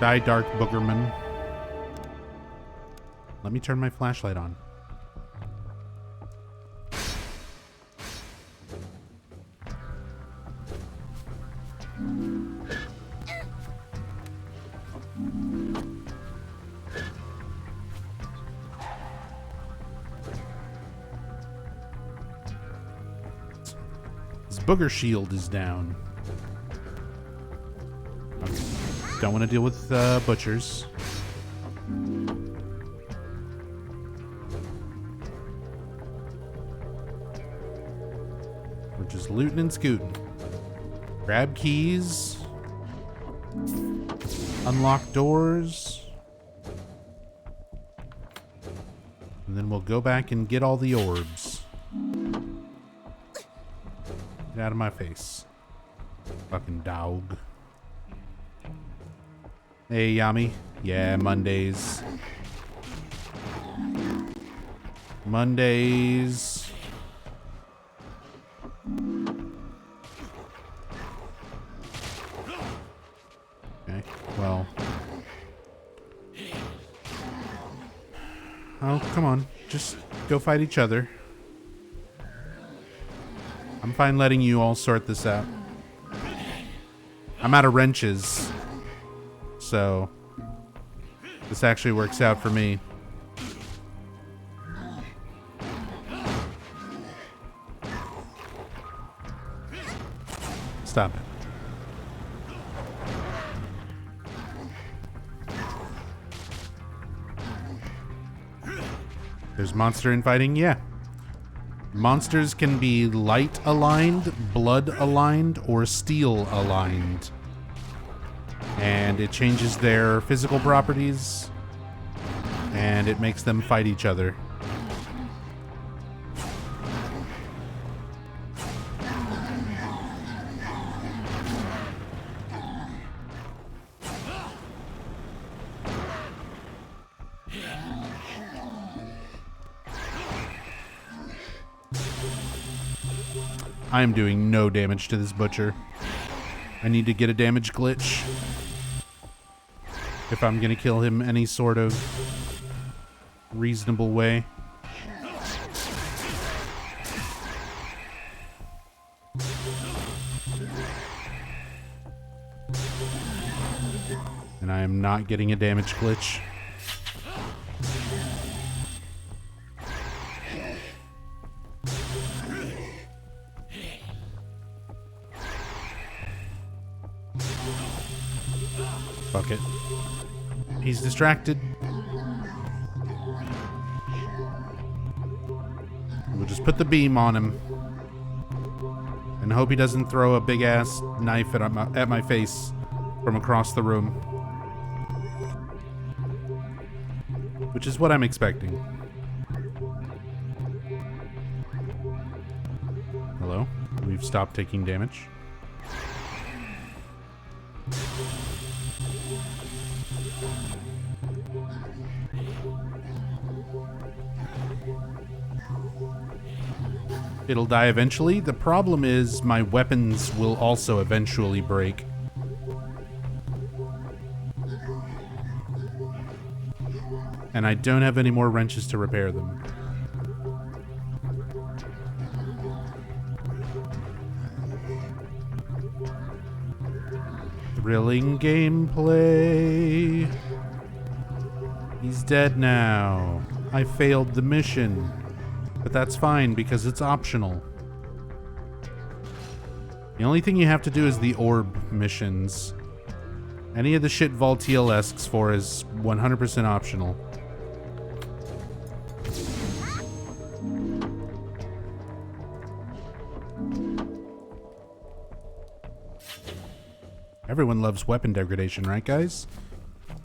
Die, Dark Boogerman. Let me turn my flashlight on. This booger shield is down. Don't want to deal with butchers. We're just looting and scooting. Grab keys. Unlock doors. And then we'll go back and get all the orbs. Get out of my face. Fucking dog. Hey, Yami. Yeah, Mondays. Mondays. Okay, well. Oh, come on. Just go fight each other. I'm fine letting you all sort this out. I'm out of wrenches. So, this actually works out for me. Stop it. There's monster infighting? Yeah. Monsters can be light aligned, blood aligned, or steel aligned. And it changes their physical properties, and it makes them fight each other. I am doing no damage to this butcher. I need to get a damage glitch if I'm gonna kill him any sort of reasonable way. And I am not getting a damage glitch. Fuck it. He's distracted. We'll just put the beam on him. And hope he doesn't throw a big ass knife at my face from across the room. Which is what I'm expecting. Hello? We've stopped taking damage. it'll die eventually. The problem is my weapons will also eventually break. And I don't have any more wrenches to repair them. Thrilling gameplay. He's dead now. I failed the mission. But that's fine because it's optional. The only thing you have to do is the orb missions. Any of the shit Valtiel asks for is 100% optional. Everyone loves weapon degradation, right, guys?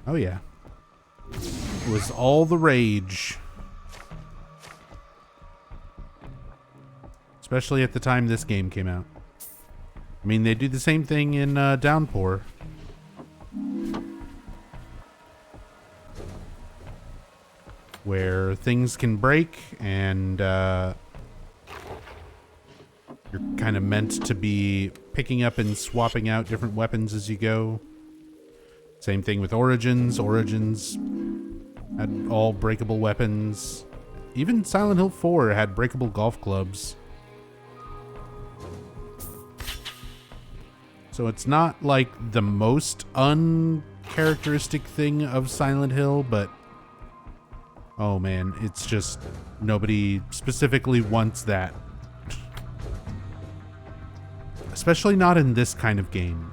Oh, yeah. It was all the rage. Especially at the time this game came out. I mean, they do the same thing in Downpour. Where things can break and you're kind of meant to be picking up and swapping out different weapons as you go. Same thing with Origins. Origins had all breakable weapons. Even Silent Hill 4 had breakable golf clubs. So it's not like the most uncharacteristic thing of Silent Hill, but oh man, it's just nobody specifically wants that. Especially not in this kind of game.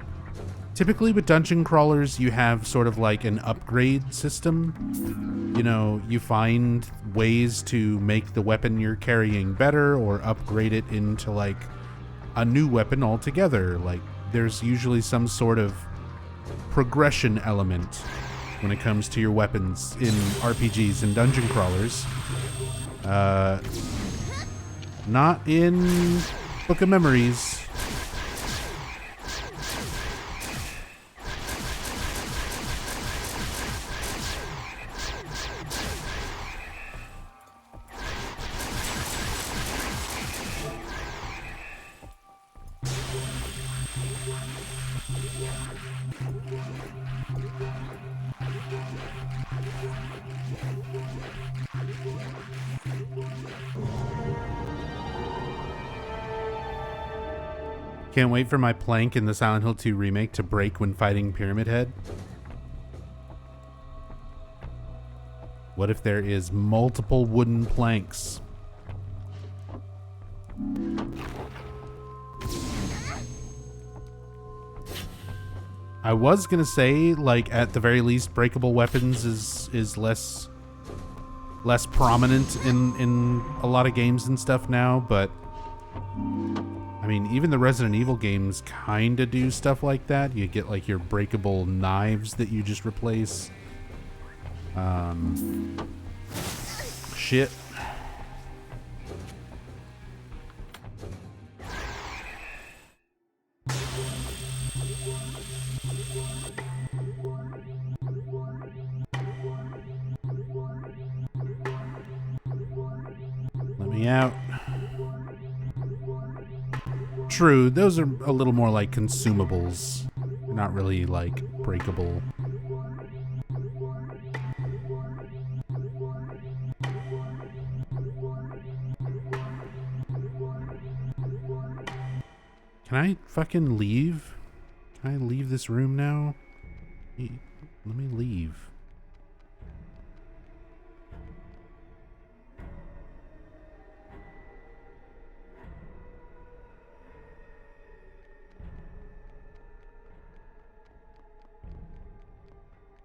Typically with dungeon crawlers, you have sort of like an upgrade system. You know, you find ways to make the weapon you're carrying better or upgrade it into like a new weapon altogether. Like there's usually some sort of progression element when it comes to your weapons in RPGs and dungeon crawlers. Not in Book of Memories. Can't wait for my plank in the Silent Hill 2 remake to break when fighting Pyramid Head. What if there is multiple wooden planks? I was gonna say, like, at the very least, breakable weapons is less prominent in a lot of games and stuff now, but I mean, even the Resident Evil games kind of do stuff like that. You get like your breakable knives that you just replace. Shit. Let me out. True, those are a little more like consumables. They're not really like breakable. Can I fucking leave? Can I leave this room now? Let me leave.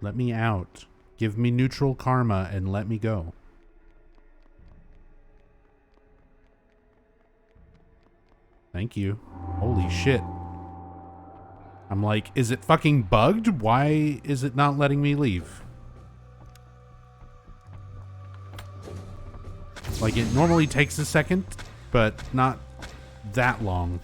Let me out. Give me neutral karma and let me go. Thank you. Holy shit. I'm like, is it fucking bugged? Why is it not letting me leave? Like, it normally takes a second, but not that long.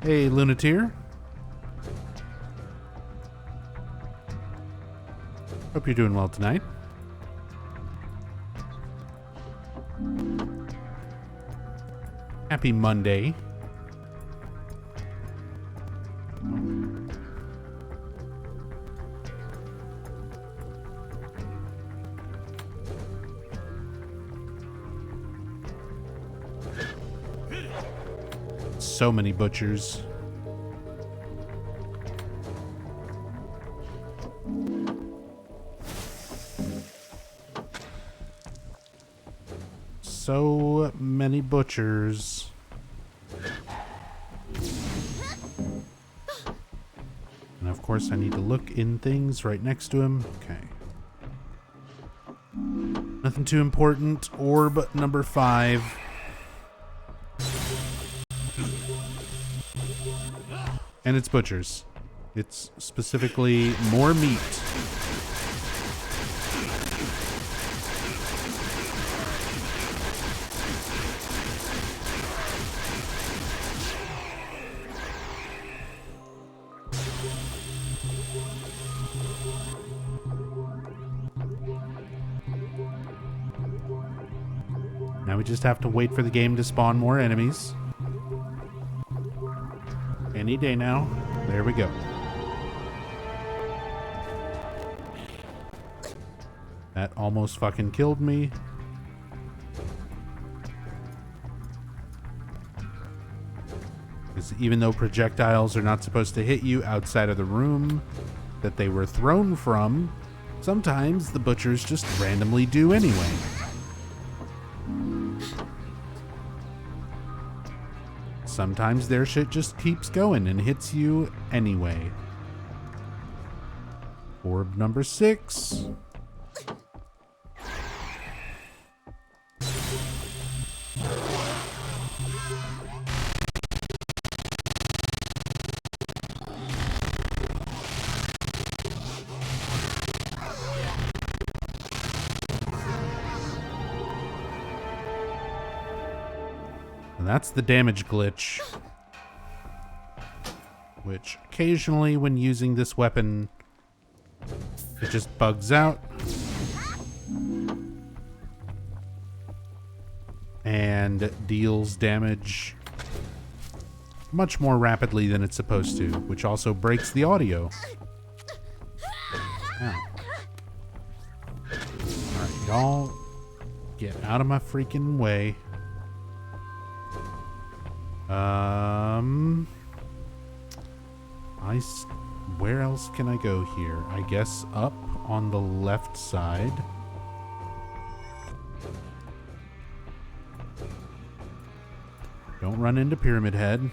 Hey, Lunateer. Hope you're doing well tonight. Happy Monday. So many butchers. So many butchers. And of course I need to look in things right next to him. Okay. Nothing too important. Orb number 5. And it's butchers. It's specifically more meat. Now we just have to wait for the game to spawn more enemies. Any day now. There we go. That almost fucking killed me. Because even though projectiles are not supposed to hit you outside of the room that they were thrown from, sometimes the butchers just randomly do anyway. Sometimes their shit just keeps going and hits you anyway. Orb number 6. That's the damage glitch, which occasionally when using this weapon, it just bugs out and deals damage much more rapidly than it's supposed to, which also breaks the audio. Ow. Alright, y'all get out of my freaking way. Where else can I go here? I guess up on the left side. Don't run into Pyramid Head.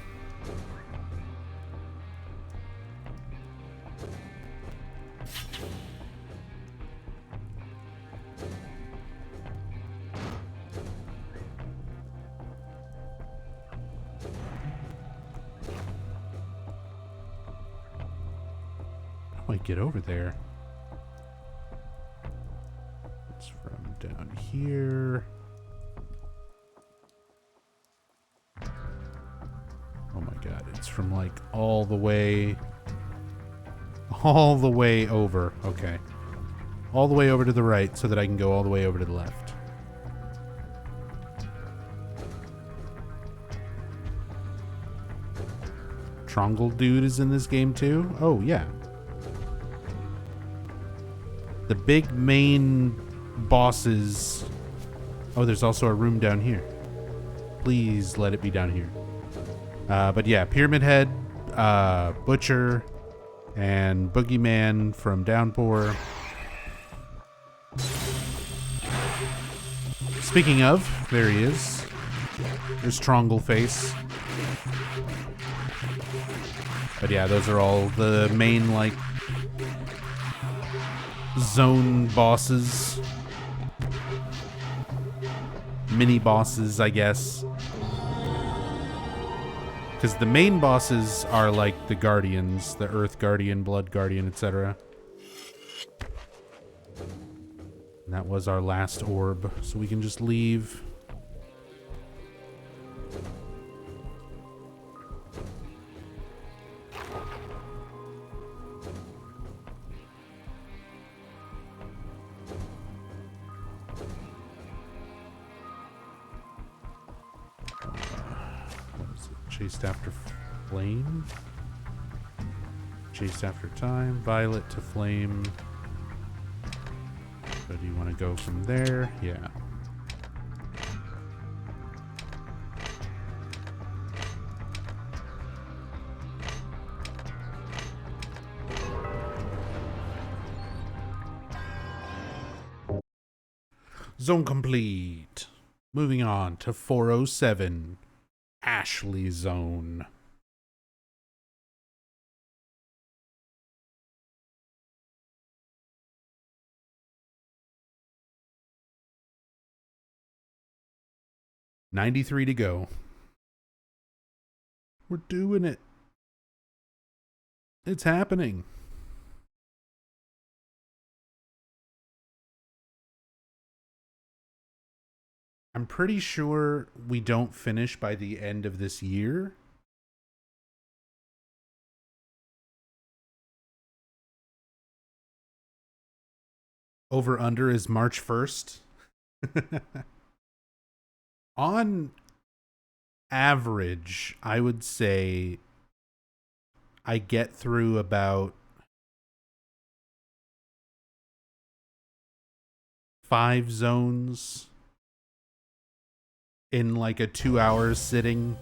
Get over there. It's from down here. Oh my god, it's from like all the way over. Okay. All the way over to the right so that I can go all the way over to the left. Trongle dude is in this game too? Oh yeah. The big main bosses. Oh, there's also a room down here. Please let it be down here. But yeah, Pyramid Head, Butcher, and Boogeyman from Downpour. Speaking of, there he is. There's Trongle Face. But yeah, those are all the main, like, zone bosses. Mini bosses, I guess. Because the main bosses are like the Guardians, the Earth Guardian, Blood Guardian, etc. And that was our last orb, so we can just leave. Chased after flame. Chased after time. Violet to flame. So do you want to go from there? Yeah. Zone complete. Moving on to 407. Ashley Zone. $93 to go. We're doing it. It's happening. I'm pretty sure we don't finish by the end of this year. Over under is March 1st. On average, I would say I get through about 5 zones in like a 2 hours sitting.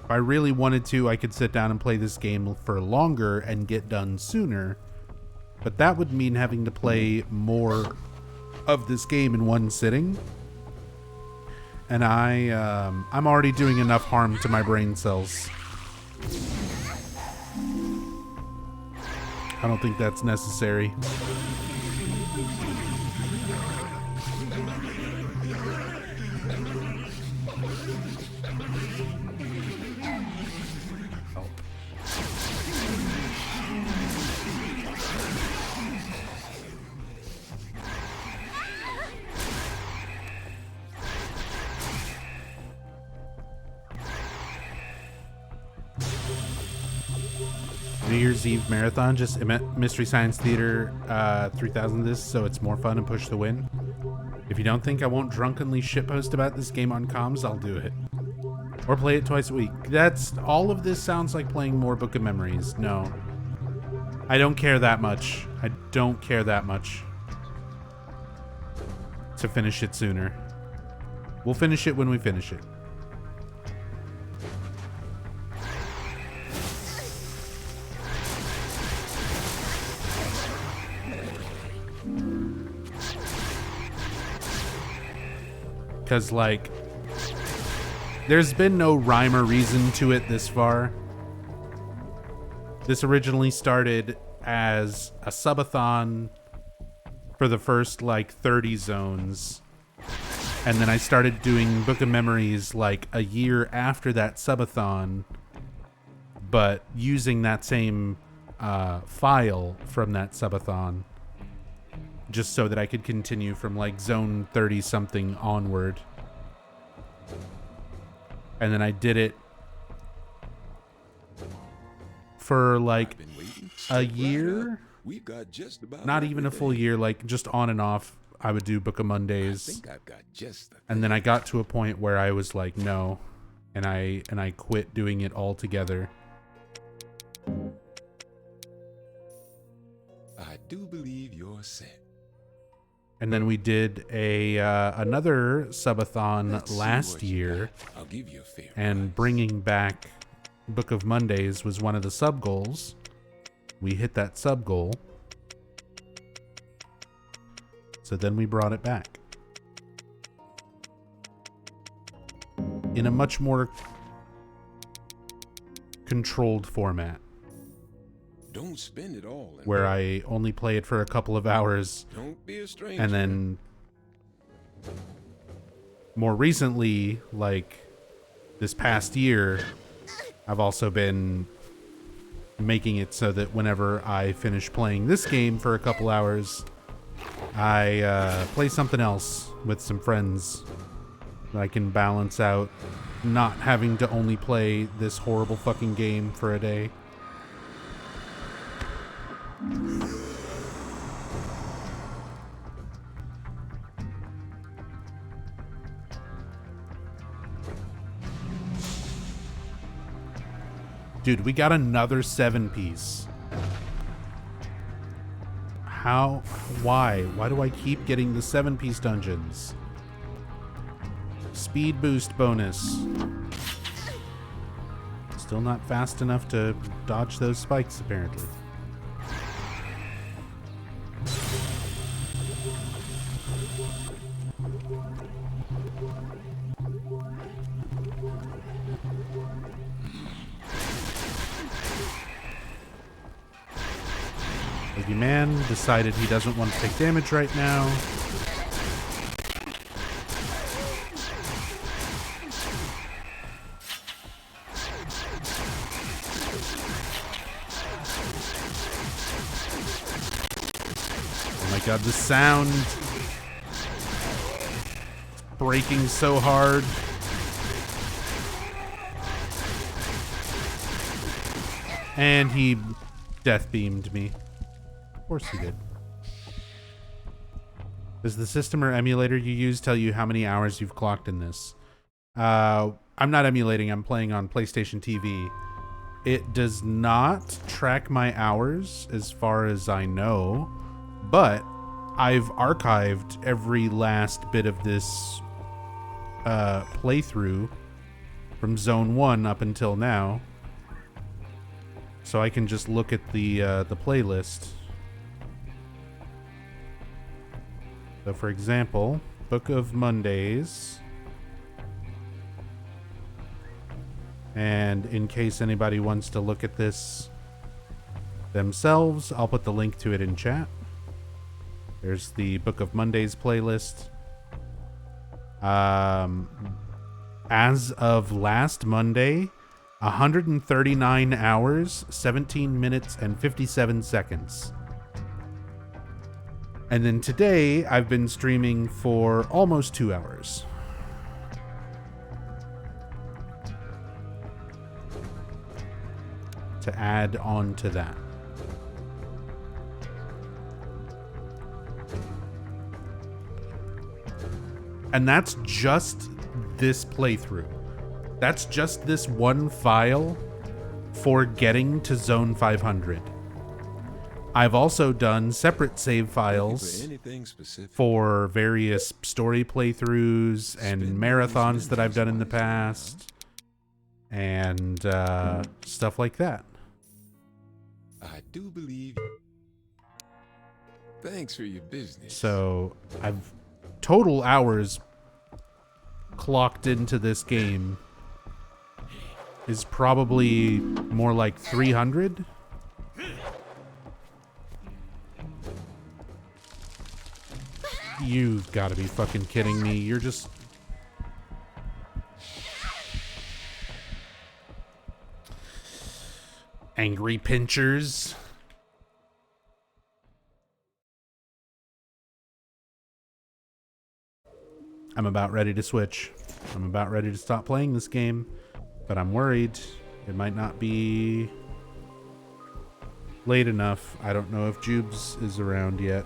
If I really wanted to, I could sit down and play this game for longer and get done sooner. But that would mean having to play more of this game in one sitting. And I'm already doing enough harm to my brain cells. I don't think that's necessary. New Year's Eve marathon, just Mystery Science Theater 3000 this, so it's more fun and push the win. If you don't think I won't drunkenly shitpost about this game on comms, I'll do it. Or play it twice a week. That's all of this sounds like playing more Book of Memories. No. I don't care that much. I don't care that much to finish it sooner. We'll finish it when we finish it. Because, like, there's been no rhyme or reason to it this far. This originally started as a subathon for the first, like, 30 zones. And then I started doing Book of Memories, like, a year after that subathon. But using that same file from that subathon. Just so that I could continue from like zone 30 something onward. And then I did it for like a year. We've got just about not even a full year, like just on and off. I would do Book of Mondays. I think I've got just the and then I got to a point where I was like, no. And I quit doing it altogether. I do believe you're set. And then we did a another subathon last year. I'll give you a fair and bringing back Book of Mondays was one of the sub goals. We hit that sub goal. So then we brought it back. In a much more controlled format. Don't spend it all. Where I only play it for a couple of hours. Don't be a stranger. And then more recently, like this past year, I've also been making it so that whenever I finish playing this game for a couple hours, I play something else with some friends that I can balance out not having to only play this horrible fucking game for a day. Dude, we got another 7-piece. How? Why? Why do I keep getting the 7-piece dungeons? Speed boost bonus. Still not fast enough to dodge those spikes, apparently. Man decided he doesn't want to take damage right now. Oh my god, the sound. It's breaking so hard. And he death beamed me. Of course he did. Does the system or emulator you use tell you how many hours you've clocked in this? I'm not emulating, I'm playing on PlayStation TV. It does not track my hours as far as I know, but I've archived every last bit of this playthrough from Zone 1 up until now. So I can just look at the playlist. So, for example, Book of Mondays. And in case anybody wants to look at this themselves, I'll put the link to it in chat. There's the Book of Mondays playlist. As of last Monday, 139 hours, 17 minutes, and 57 seconds. And then today, I've been streaming for almost 2 hours. To add on to that. And that's just this playthrough. That's just this one file for getting to Zone 500. I've also done separate save files for various story playthroughs and marathons that I've done in the past and stuff like that. I do believe. Thanks for your business. So I've total hours clocked into this game is probably more like 300. You've got to be fucking kidding me. You're just... Angry pinchers. I'm about ready to switch. I'm about ready to stop playing this game, but I'm worried it might not be late enough. I don't know if Jubes is around yet.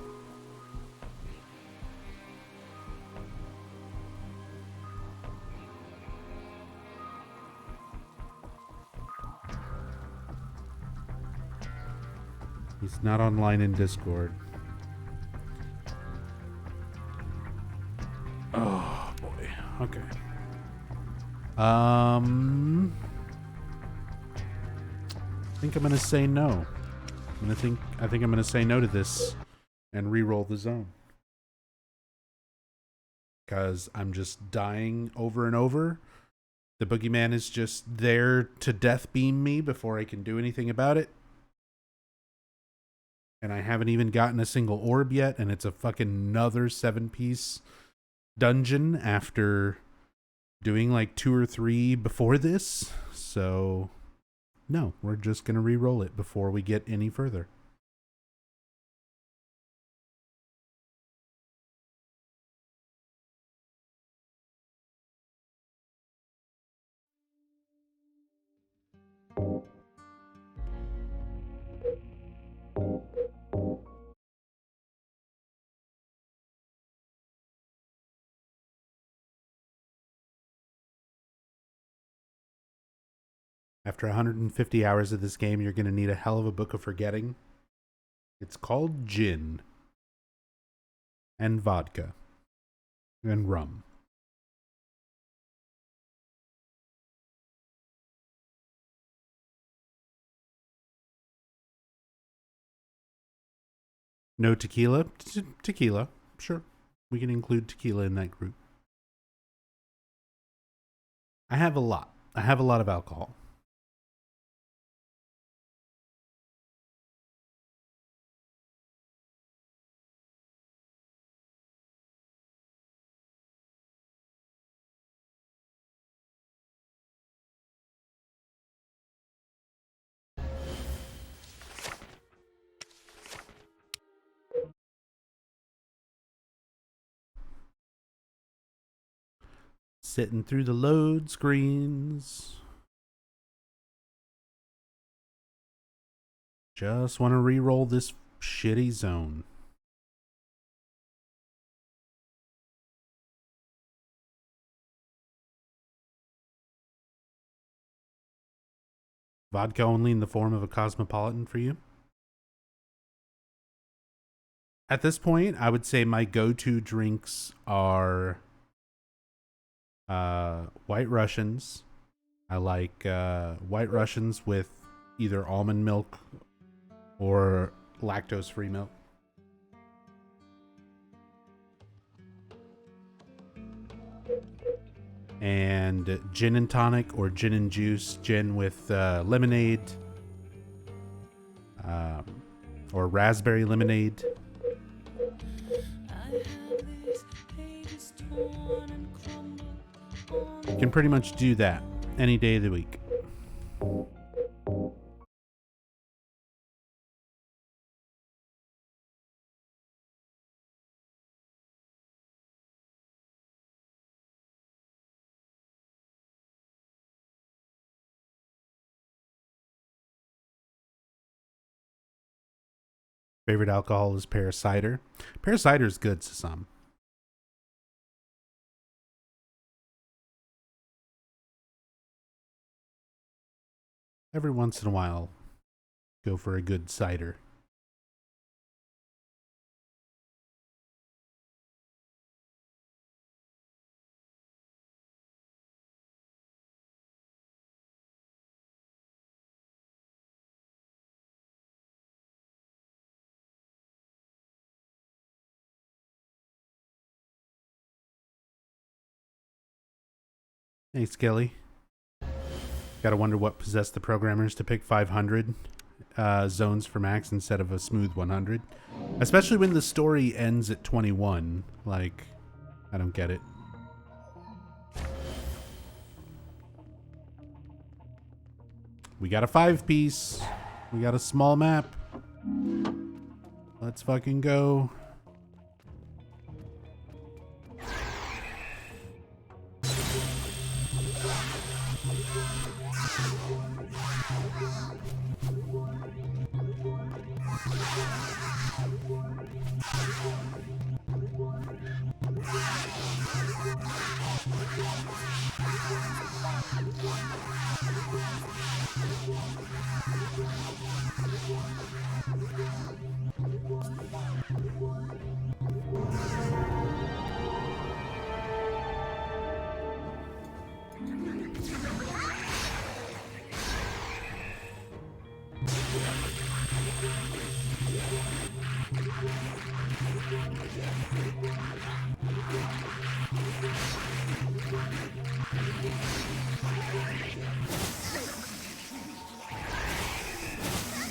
He's not online in Discord. Oh boy. Okay. I think I'm gonna say no. I think I'm gonna say no to this and re-roll the zone. Because I'm just dying over and over. The boogeyman is just there to death beam me before I can do anything about it. And I haven't even gotten a single orb yet, and it's a fucking another 7-piece dungeon after doing like 2 or 3 before this. So, no, we're just going to re-roll it before we get any further. After 150 hours of this game, you're going to need a hell of a book of forgetting. It's called gin. And vodka. And rum. No tequila? Tequila. Sure. We can include tequila in that group. I have a lot. I have a lot of alcohol. Sitting through the load screens. Just want to re-roll this shitty zone. Vodka only in the form of a cosmopolitan for you? At this point, I would say my go-to drinks are White Russians. I like White Russians with either almond milk or lactose-free milk. And gin and tonic or gin and juice. Gin with lemonade or raspberry lemonade. You can pretty much do that any day of the week. Favorite alcohol is pear cider. Pear cider is good to some. Every once in a while, go for a good cider. Hey, Skelly. Gotta wonder what possessed the programmers to pick 500 zones for max instead of a smooth 100. Especially when the story ends at 21. Like, I don't get it. We got a 5-piece. We got a small map. Let's fucking go.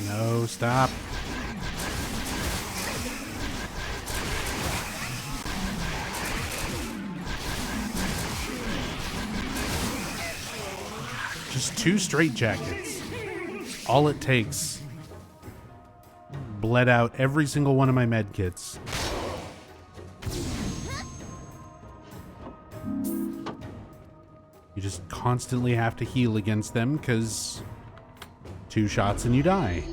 No, stop. Just 2 straight jackets. All it takes. Bled out every single one of my med kits. You just constantly have to heal against them because 2 shots and you die.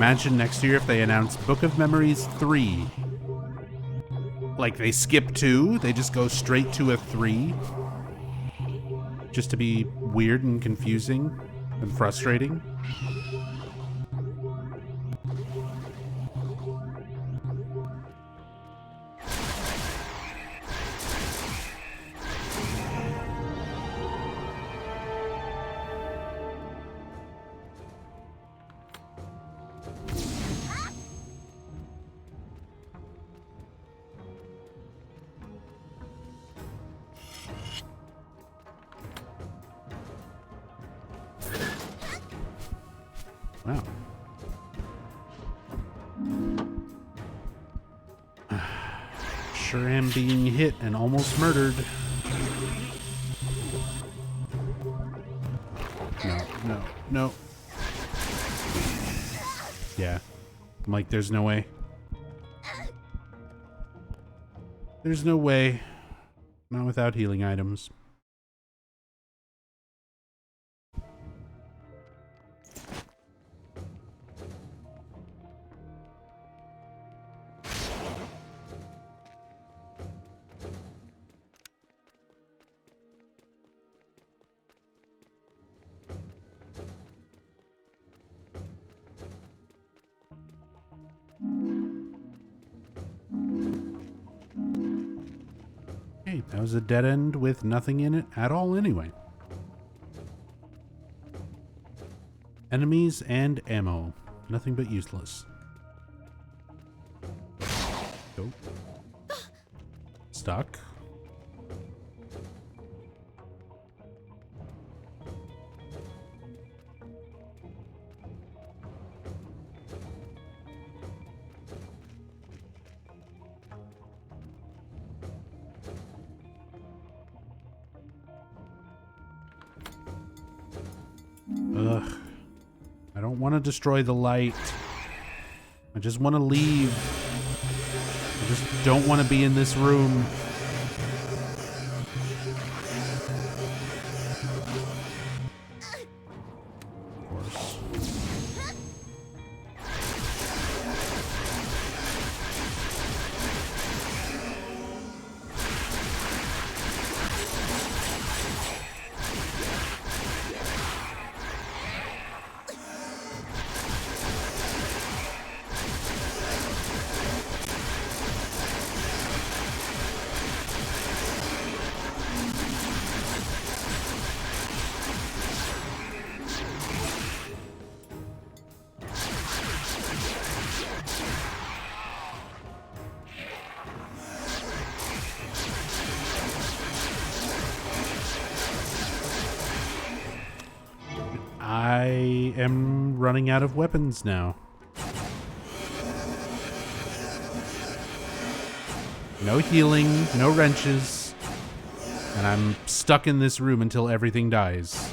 imagine next year if they announce Book of Memories 3? Like, they skip 2, they just go straight to a 3? Just to be weird and confusing and frustrating? Wow. Sure am being hit and almost murdered. No. Yeah. I'm like, there's no way. There's no way. Not without healing items. Hey, that was a dead end with nothing in it at all anyway. Enemies and ammo. Nothing but useless. Go. Stuck. Ugh. I don't want to destroy the light. I just want to leave. I just don't want to be in this room. Of course. I am running out of weapons now. No healing, no wrenches, and I'm stuck in this room until everything dies.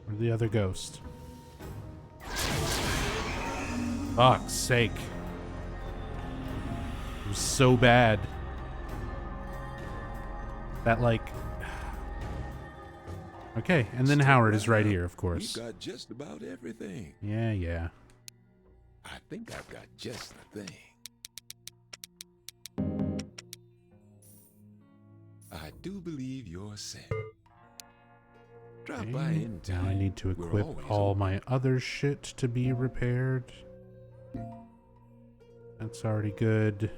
Where's the other ghost? Fuck's sake. It was so bad. That, like... Okay, and then Howard is right here, of course. We've got just about everything. Yeah. I think I've got just the thing. I do believe you're set. Drop by Okay, in now I time. need to We're equip always all open. my other shit to be repaired. That's already good.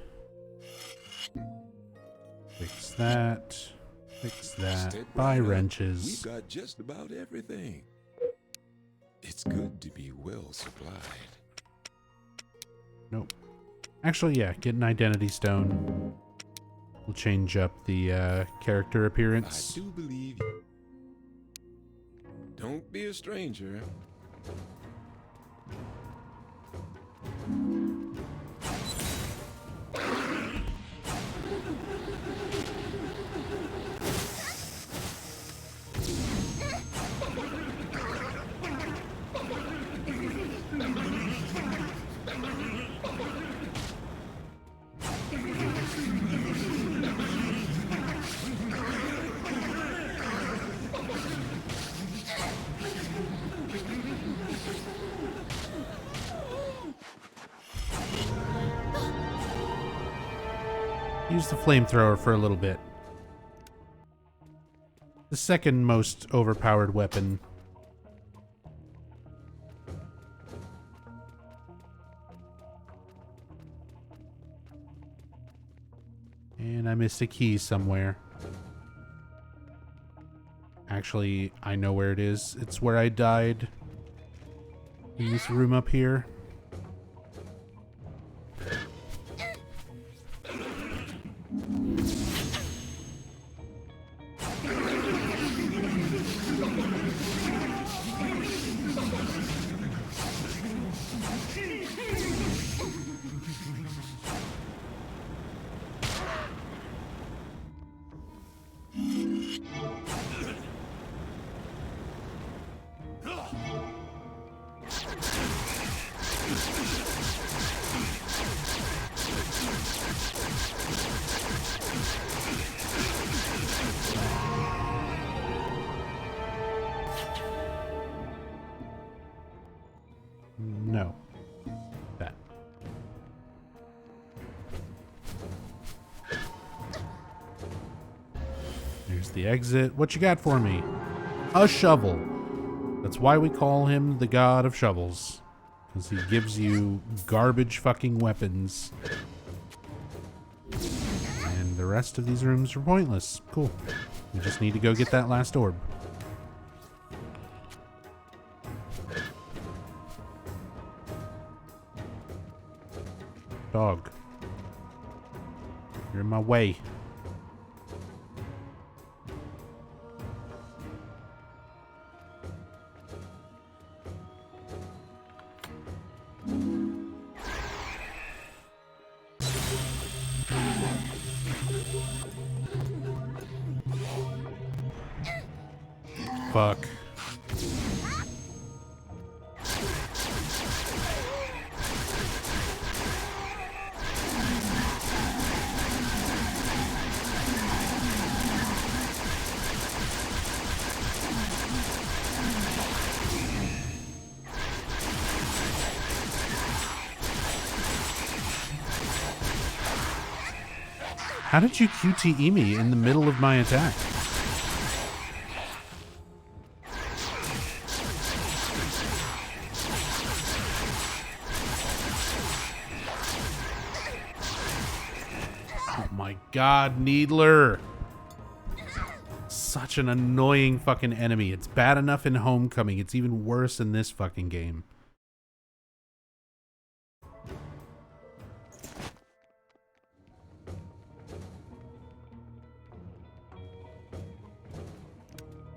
Fix that. Fix that. Step Buy right up. wrenches. We've got just about everything. It's good to be well supplied. Nope. Actually, yeah, get an identity stone. We'll change up the character I appearance. do believe you. Don't be a stranger. Use the flamethrower for a little bit. The second most overpowered weapon. And I missed a key somewhere. Actually, I know where it is. It's where I died. In this room up here. No. That. There's the exit. What you got for me? A shovel. That's why we call him the god of shovels. Because he gives you garbage fucking weapons. And the rest of these rooms are pointless. Cool. We just need to go get that last orb. Dog. You're in my way. Fuck. How did you QTE me in the middle of my attack? Oh my god, Needler! Such an annoying fucking enemy. It's bad enough in Homecoming. It's even worse in this fucking game.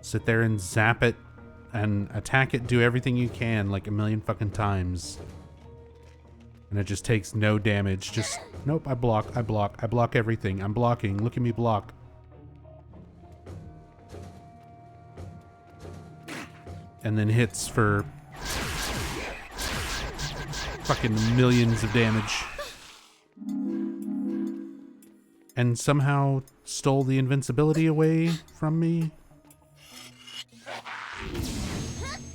Sit there and zap it and attack it, do everything you can like a million fucking times. And it just takes no damage. Just, nope, I block everything. I'm blocking. Look at me block. And then hits for fucking millions of damage. And somehow stole the invincibility away from me.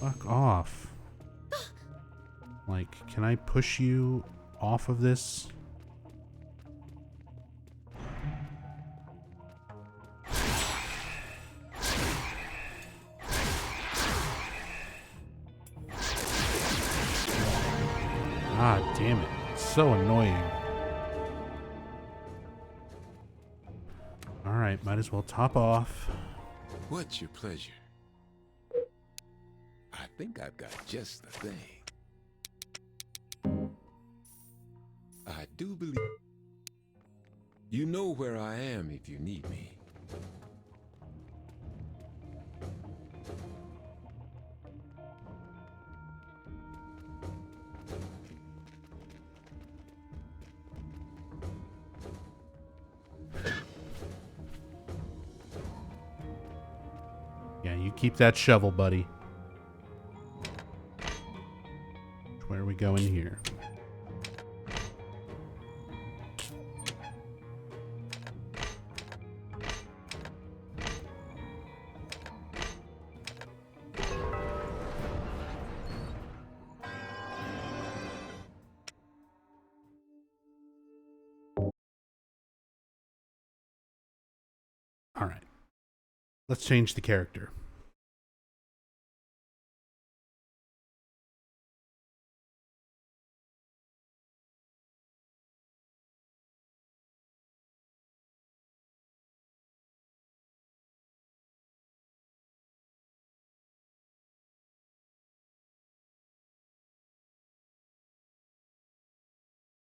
Fuck off. Like, can I push you off of this? Ah, damn it. It's so annoying. Alright, might as well top off. What's your pleasure? I think I've got just the thing. I do believe. You know where I am if you need me. Yeah, you keep that shovel, buddy. Where are we going here? All right. Let's change the character.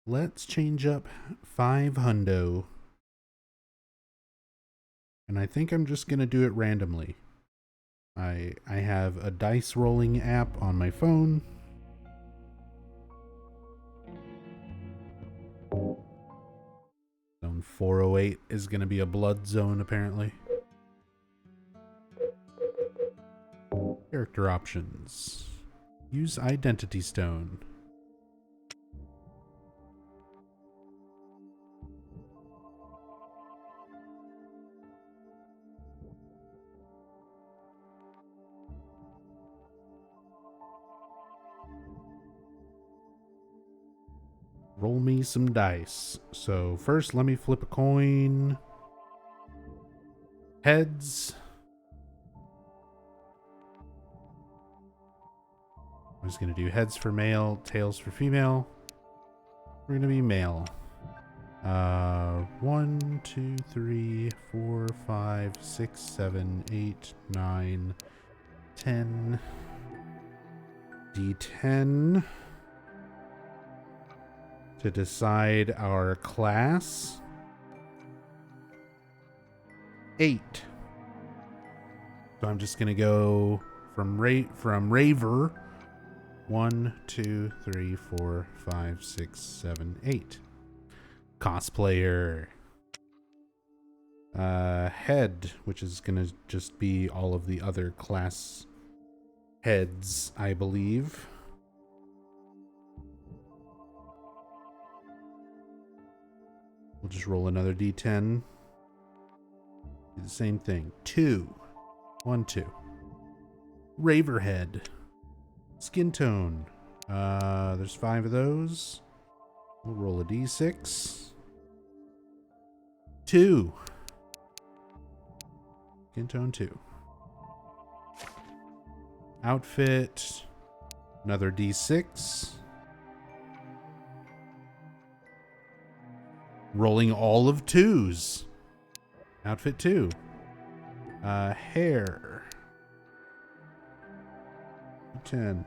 Let's change up 5 hundo. And I think I'm just going to do it randomly. I have a dice rolling app on my phone. Zone 408 is going to be a blood zone, apparently. Character options. Use identity stone. Roll me some dice. So first, let me flip a coin. Heads. I'm just going to do heads for male, tails for female. We're going to be male. 1, 2, 3, 4, 5, 6, 7, 8, 9, 10. D10. To decide our class. 8. So I'm just gonna go from Raver. 1, 2, 3, 4, 5, 6, 7, 8. Cosplayer. Head, which is gonna just be all of the other class heads, I believe. We'll just roll another d10. Do the same thing. 2. 1, 2. Raverhead. Skin tone. There's 5 of those. We'll roll a d6. 2. Skin tone 2. Outfit. Another d6. Rolling all of 2s. Outfit 2. Hair. 10.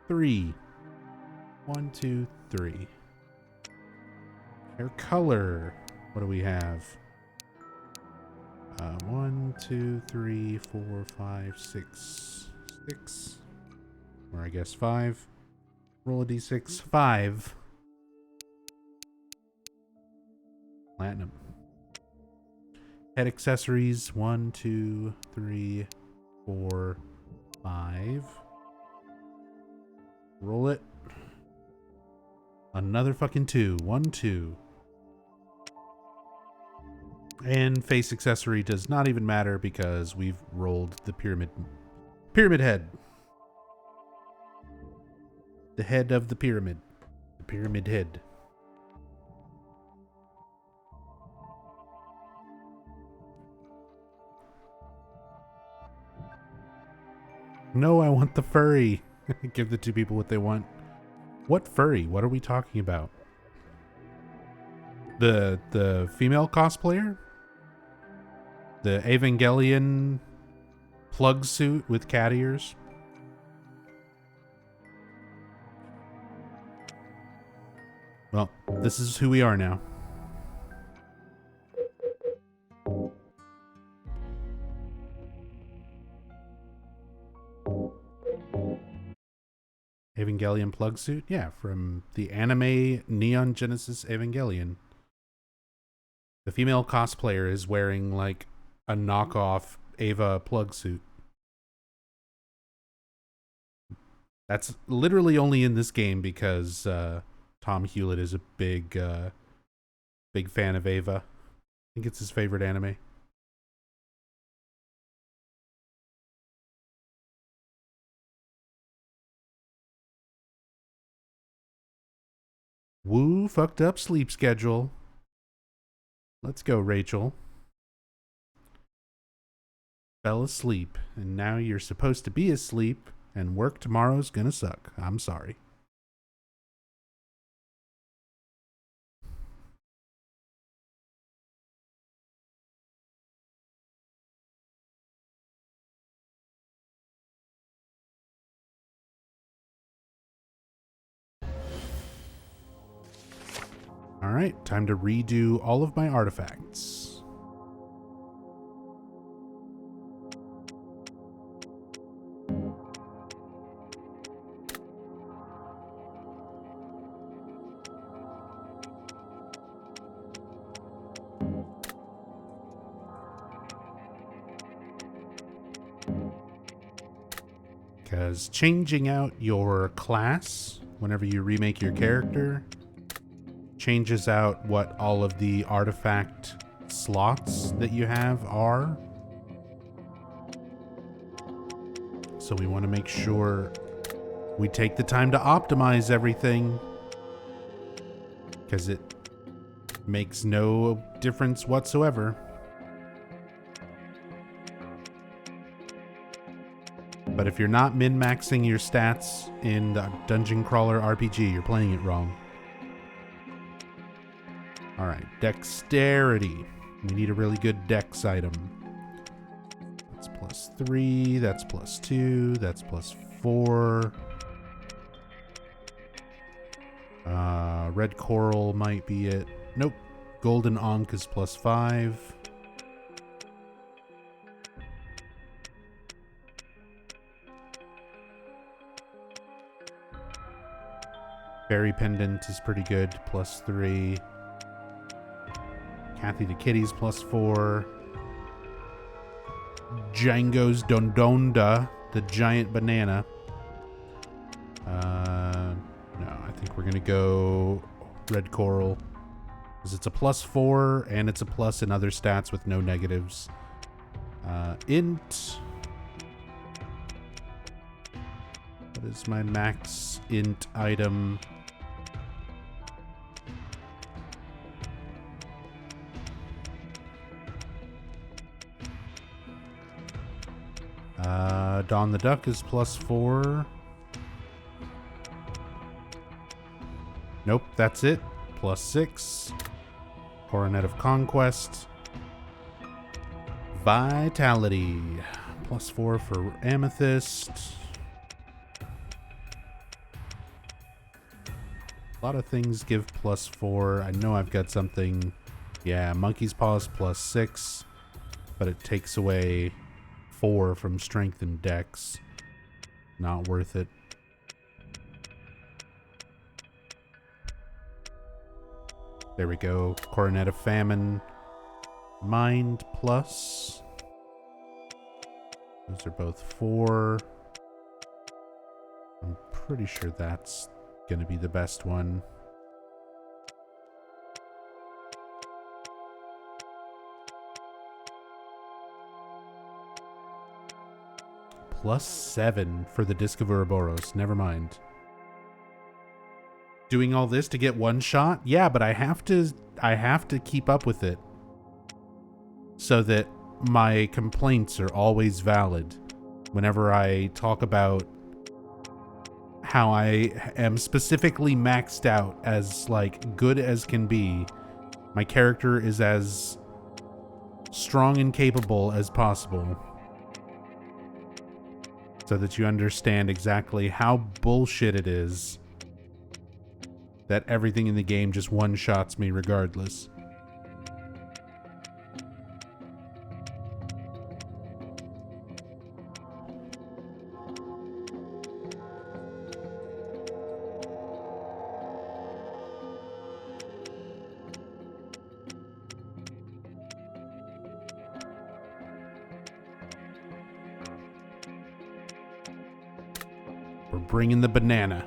3. 1, 2, 3. Hair color. What do we have? 1, 2, 3, 4, 5, 6. 6. Or I guess 5. Roll a d6. 5. Platinum. Head accessories. 1, 2, 3, 4, 5. Roll it. Another fucking 2. 1, 2. And face accessory does not even matter because we've rolled the pyramid head. The head of the pyramid. The pyramid head. No, I want the furry. Give the 2 people what they want. What furry? What are we talking about? The female cosplayer? The Evangelion plug suit with cat ears? Well, this is who we are now. Evangelion plug suit? Yeah, from the anime Neon Genesis Evangelion. The female cosplayer is wearing like a knockoff Eva plug suit. That's literally only in this game because Tom Hewlett is a big fan of Eva. I think it's his favorite anime. Woo, fucked up sleep schedule. Let's go, Rachel. Fell asleep, and now you're supposed to be asleep, and work tomorrow's gonna suck. I'm sorry. All right, time to redo all of my artifacts. Because changing out your class whenever you remake your character changes out what all of the artifact slots that you have are. So we want to make sure we take the time to optimize everything, because it makes no difference whatsoever. But if you're not min-maxing your stats in the Dungeon Crawler RPG, you're playing it wrong. Alright, dexterity. We need a really good dex item. That's +3, that's +2, that's +4. Red coral might be it. Nope. Golden Ankh is +5. Fairy Pendant is pretty good, +3. Kathy the Kitty's +4. Django's Dondonda, the giant banana. No, I think we're gonna go Red Coral, because it's a +4 and it's a plus in other stats with no negatives. Int. What is my max int item? Dawn the Duck is +4. Nope, that's it. +6. Coronet of Conquest. Vitality. +4 for Amethyst. A lot of things give +4. I know I've got something. Yeah, Monkey's Paws +6. But it takes away 4 from Strength and Dex. Not worth it. There we go. Coronet of Famine. Mind plus. Those are both 4. I'm pretty sure that's gonna be the best one. +7 for the Disc of Ouroboros. Never mind. Doing all this to get one shot? Yeah, but I have to keep up with it so that my complaints are always valid whenever I talk about how I am specifically maxed out as like good as can be. My character is as strong and capable as possible, so that you understand exactly how bullshit it is that everything in the game just one-shots me regardless. We're bringing the banana.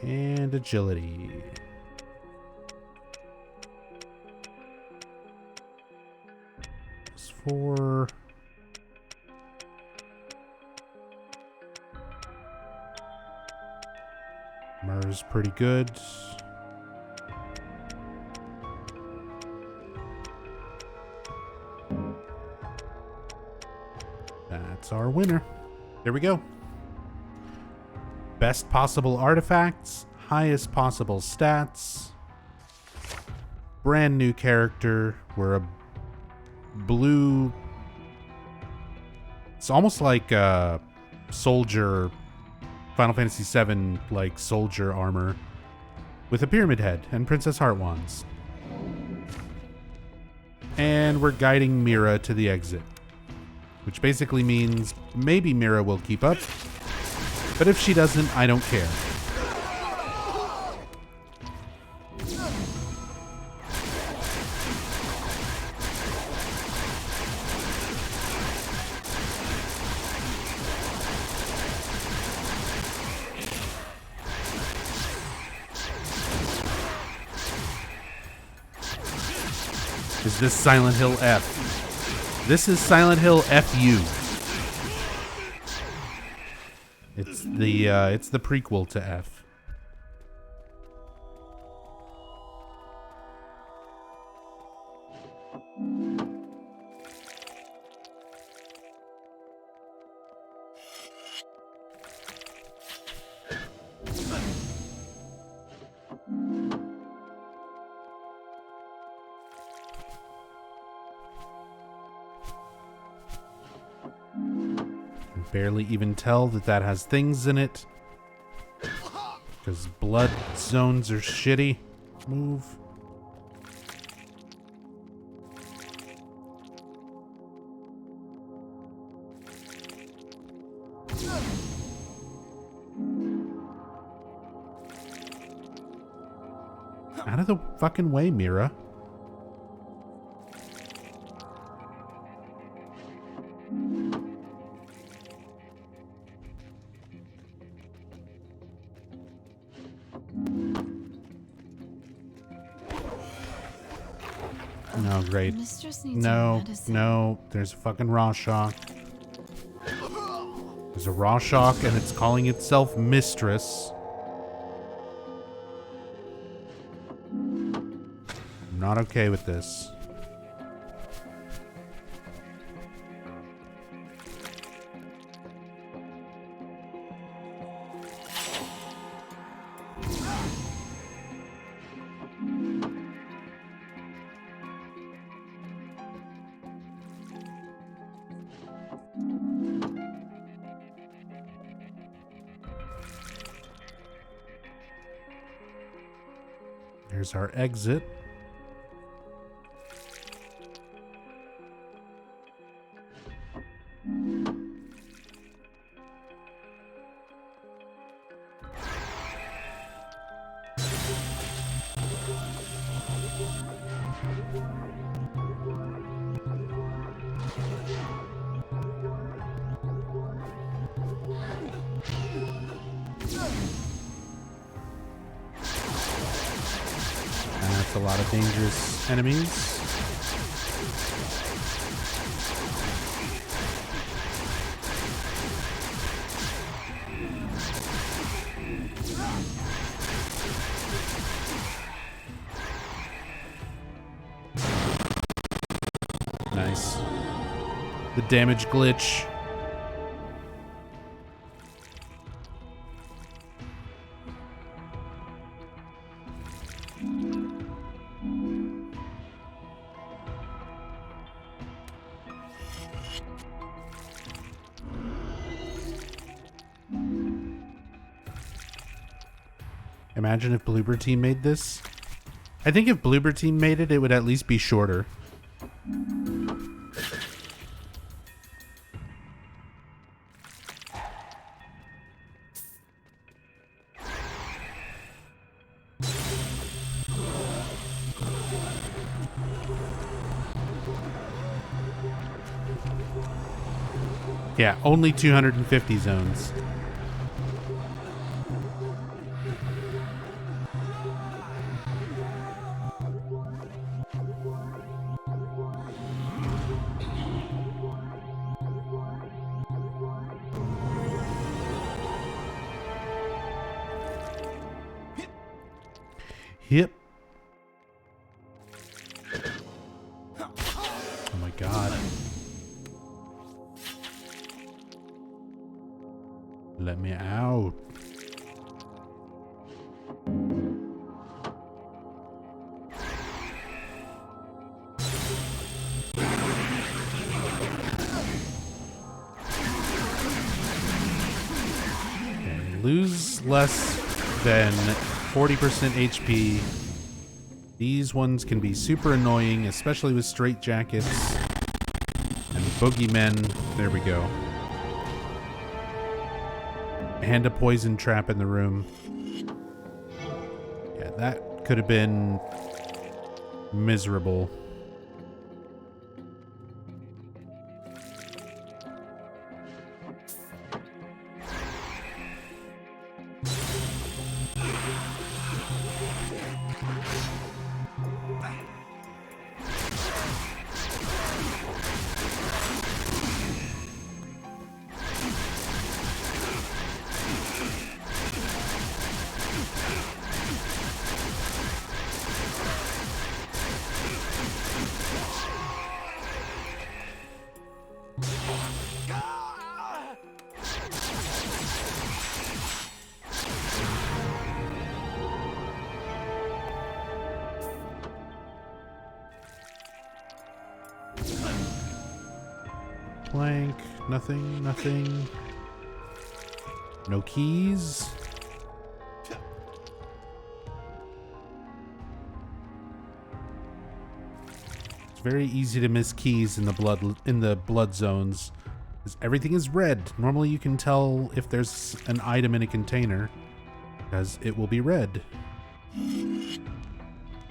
And agility. +4. Mur's pretty good. That's our winner. There we go. Best possible artifacts, highest possible stats, brand new character. We're a blue. It's almost like a soldier, Final Fantasy VII like soldier armor with a pyramid head and Princess Heart wands. And we're guiding Mira to the exit, which basically means maybe Mira will keep up. But if she doesn't, I don't care. Is this Silent Hill F? This is Silent Hill FU. It's the prequel to F. Barely even tell that that has things in it. Because blood zones are shitty. Move. Out of the fucking way, Mira. No, great. No, no, there's a fucking Rorschach. There's a Rorschach and it's calling itself Mistress. I'm not okay with this. Here's our exit. That's a lot of dangerous enemies. Nice. The damage glitch. Imagine if Bloober Team made this. I think if Bloober Team made it, it would at least be shorter. Yeah, only 250 zones. Yep. Oh my god. Let me out. Okay, lose less than 40% HP. These ones can be super annoying, especially with straight jackets and boogeymen. There we go. And a poison trap in the room. Yeah, that could have been miserable. Blank, nothing, nothing. No keys. It's very easy to miss keys in the blood zones, because everything is red. Normally you can tell if there's an item in a container, because it will be red.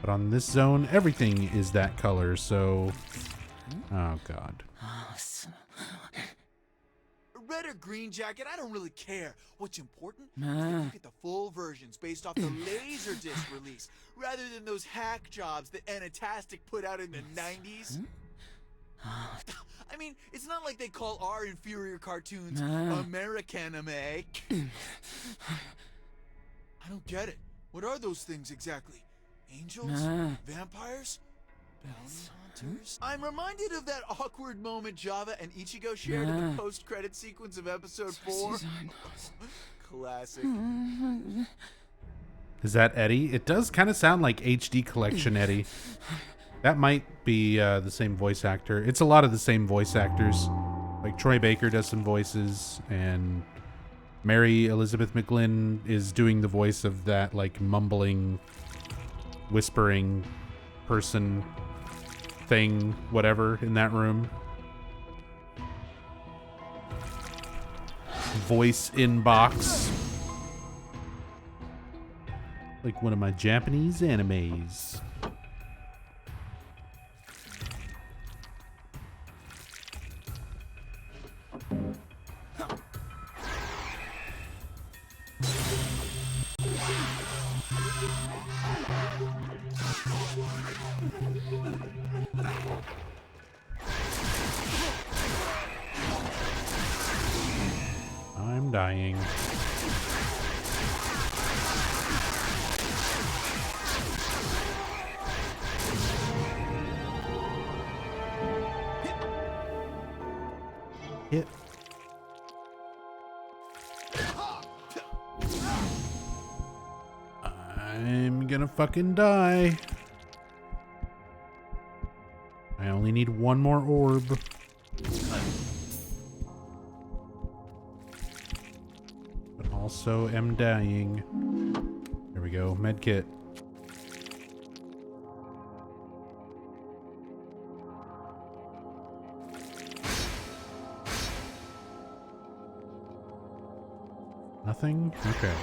But on this zone, everything is that color, so... Oh god. Red or green jacket, I don't really care. What's important is that you get the full versions based off the Laserdisc release, rather than those hack jobs that Anatastic put out in the 90s. I mean, it's not like they call our inferior cartoons Americanime. I don't get it. What are those things exactly? Angels? Vampires? Bounty hunters? I'm reminded of that awkward moment Java and Ichigo shared in the post-credit sequence of episode 4. Classic. Is that Eddie? It does kind of sound like HD Collection Eddie. That might be the same voice actor. It's a lot of the same voice actors. Like Troy Baker does some voices, and Mary Elizabeth McGlynn is doing the voice of that like mumbling, whispering person thing, whatever, in that room. Voice in box. Like one of my Japanese animes. I'm dying. Hit. I'm gonna fucking die. I only need one more orb. But also am dying. There we go, medkit. Nothing? Okay.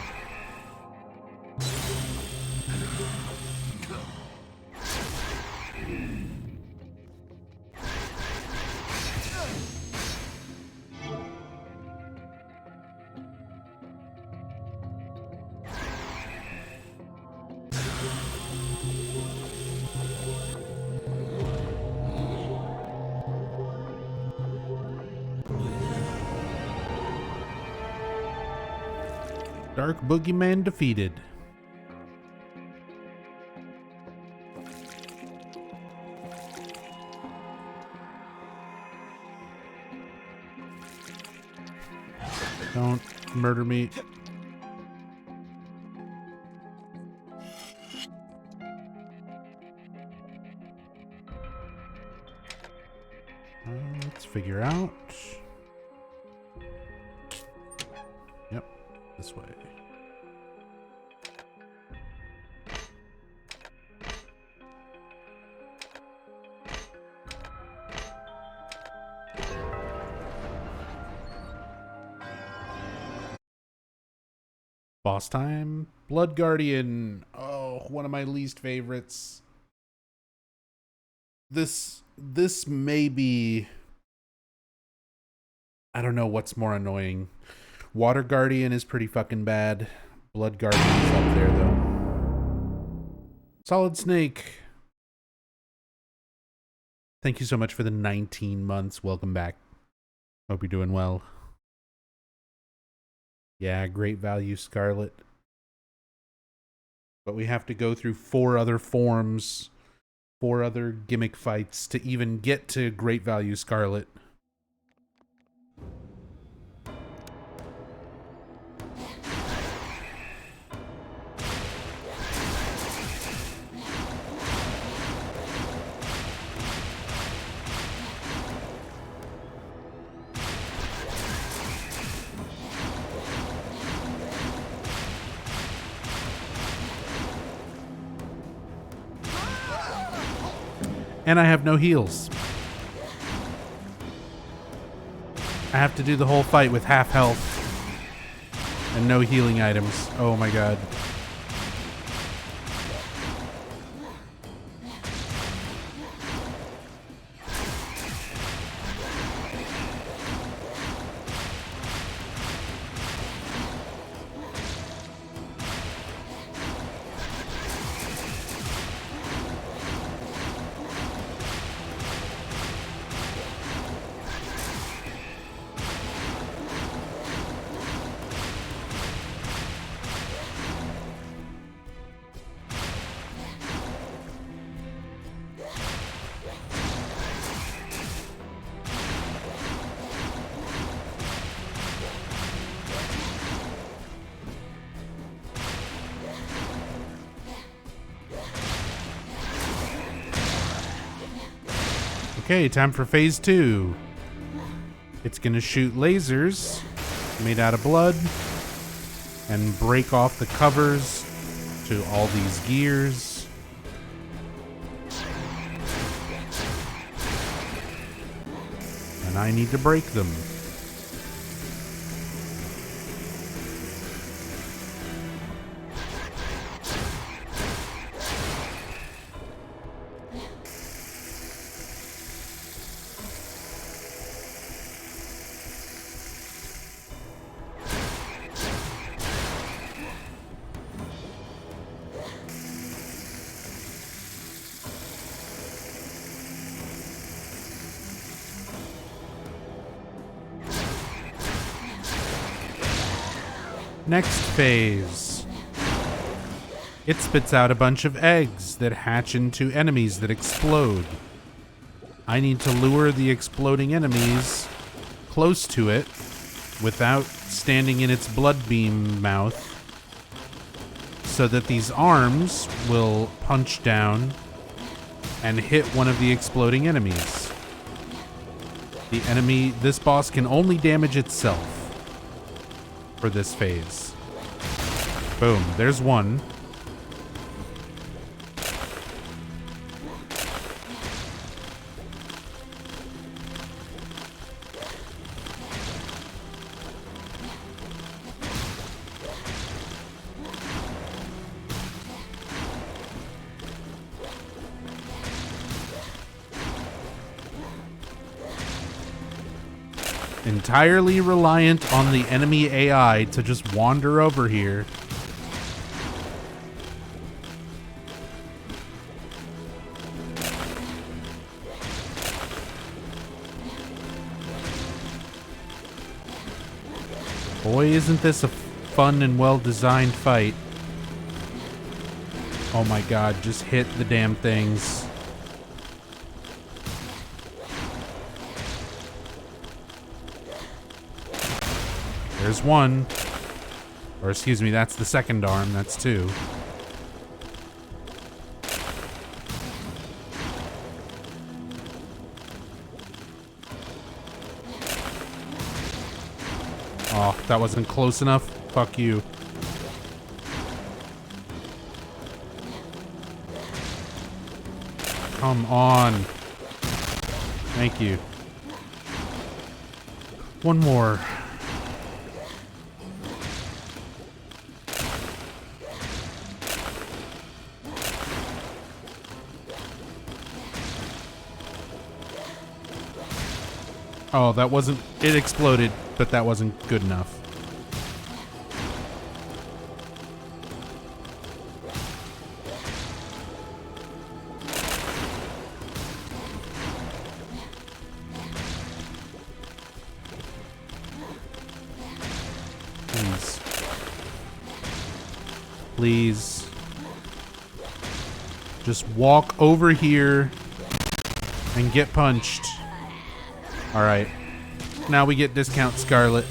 Dark Boogeyman defeated. Don't murder me. Let's figure out. Yep, this way. Boss time. Blood Guardian. Oh, one of my least favorites. This may be, I don't know what's more annoying. Water Guardian is pretty fucking bad. Blood Guardian is up there though. Solid Snake. Thank you so much for the 19 months. Welcome back. Hope you're doing well. Yeah, great value Scarlet. But we have to go through 4 other forms, 4 other gimmick fights to even get to great value Scarlet. And I have no heals. I have to do the whole fight with half health and no healing items. Oh my god. Okay, time for phase 2. It's gonna shoot lasers made out of blood and break off the covers to all these gears. And I need to break them. Next phase. It spits out a bunch of eggs that hatch into enemies that explode. I need to lure the exploding enemies close to it without standing in its blood beam mouth so that these arms will punch down and hit one of the exploding enemies. This boss can only damage itself for this phase. Boom, there's one. Entirely reliant on the enemy AI to just wander over here. Boy, isn't this a fun and well-designed fight. Oh my god, just hit the damn things. There's one. Or excuse me, that's the second arm, that's two. Oh, that wasn't close enough. Fuck you. Come on. Thank you. One more. Oh, that wasn't... It exploded, but that wasn't good enough. Please. Please. Just walk over here and get punched. Alright. Now we get discount Scarlet.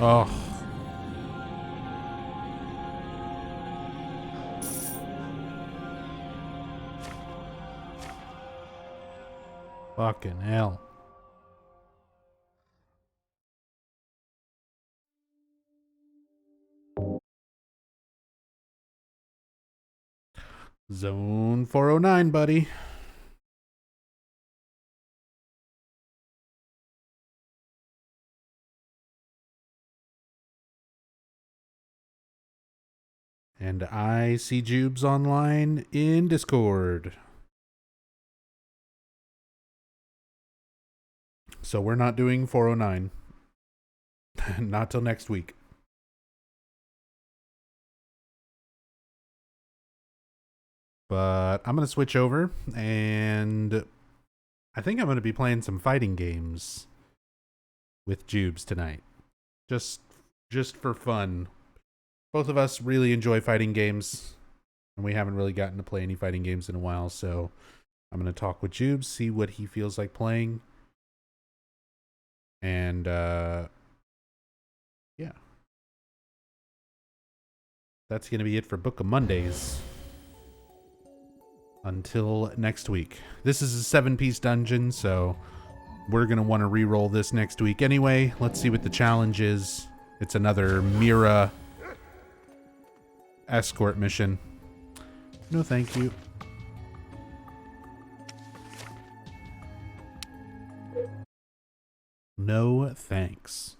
Oh. Fucking hell. Zone 409, buddy. And I see Jubes online in Discord. So we're not doing 409. Not till next week. But I'm going to switch over, and I think I'm going to be playing some fighting games with Jubes tonight. Just for fun. Both of us really enjoy fighting games, and we haven't really gotten to play any fighting games in a while, so I'm going to talk with Jubes, see what he feels like playing. And, yeah. That's going to be it for Book of Mondays. Until next week. This is a 7-piece dungeon, so we're going to want to re-roll this next week anyway. Let's see what the challenge is. It's another Mira escort mission. No, thank you. No, thanks.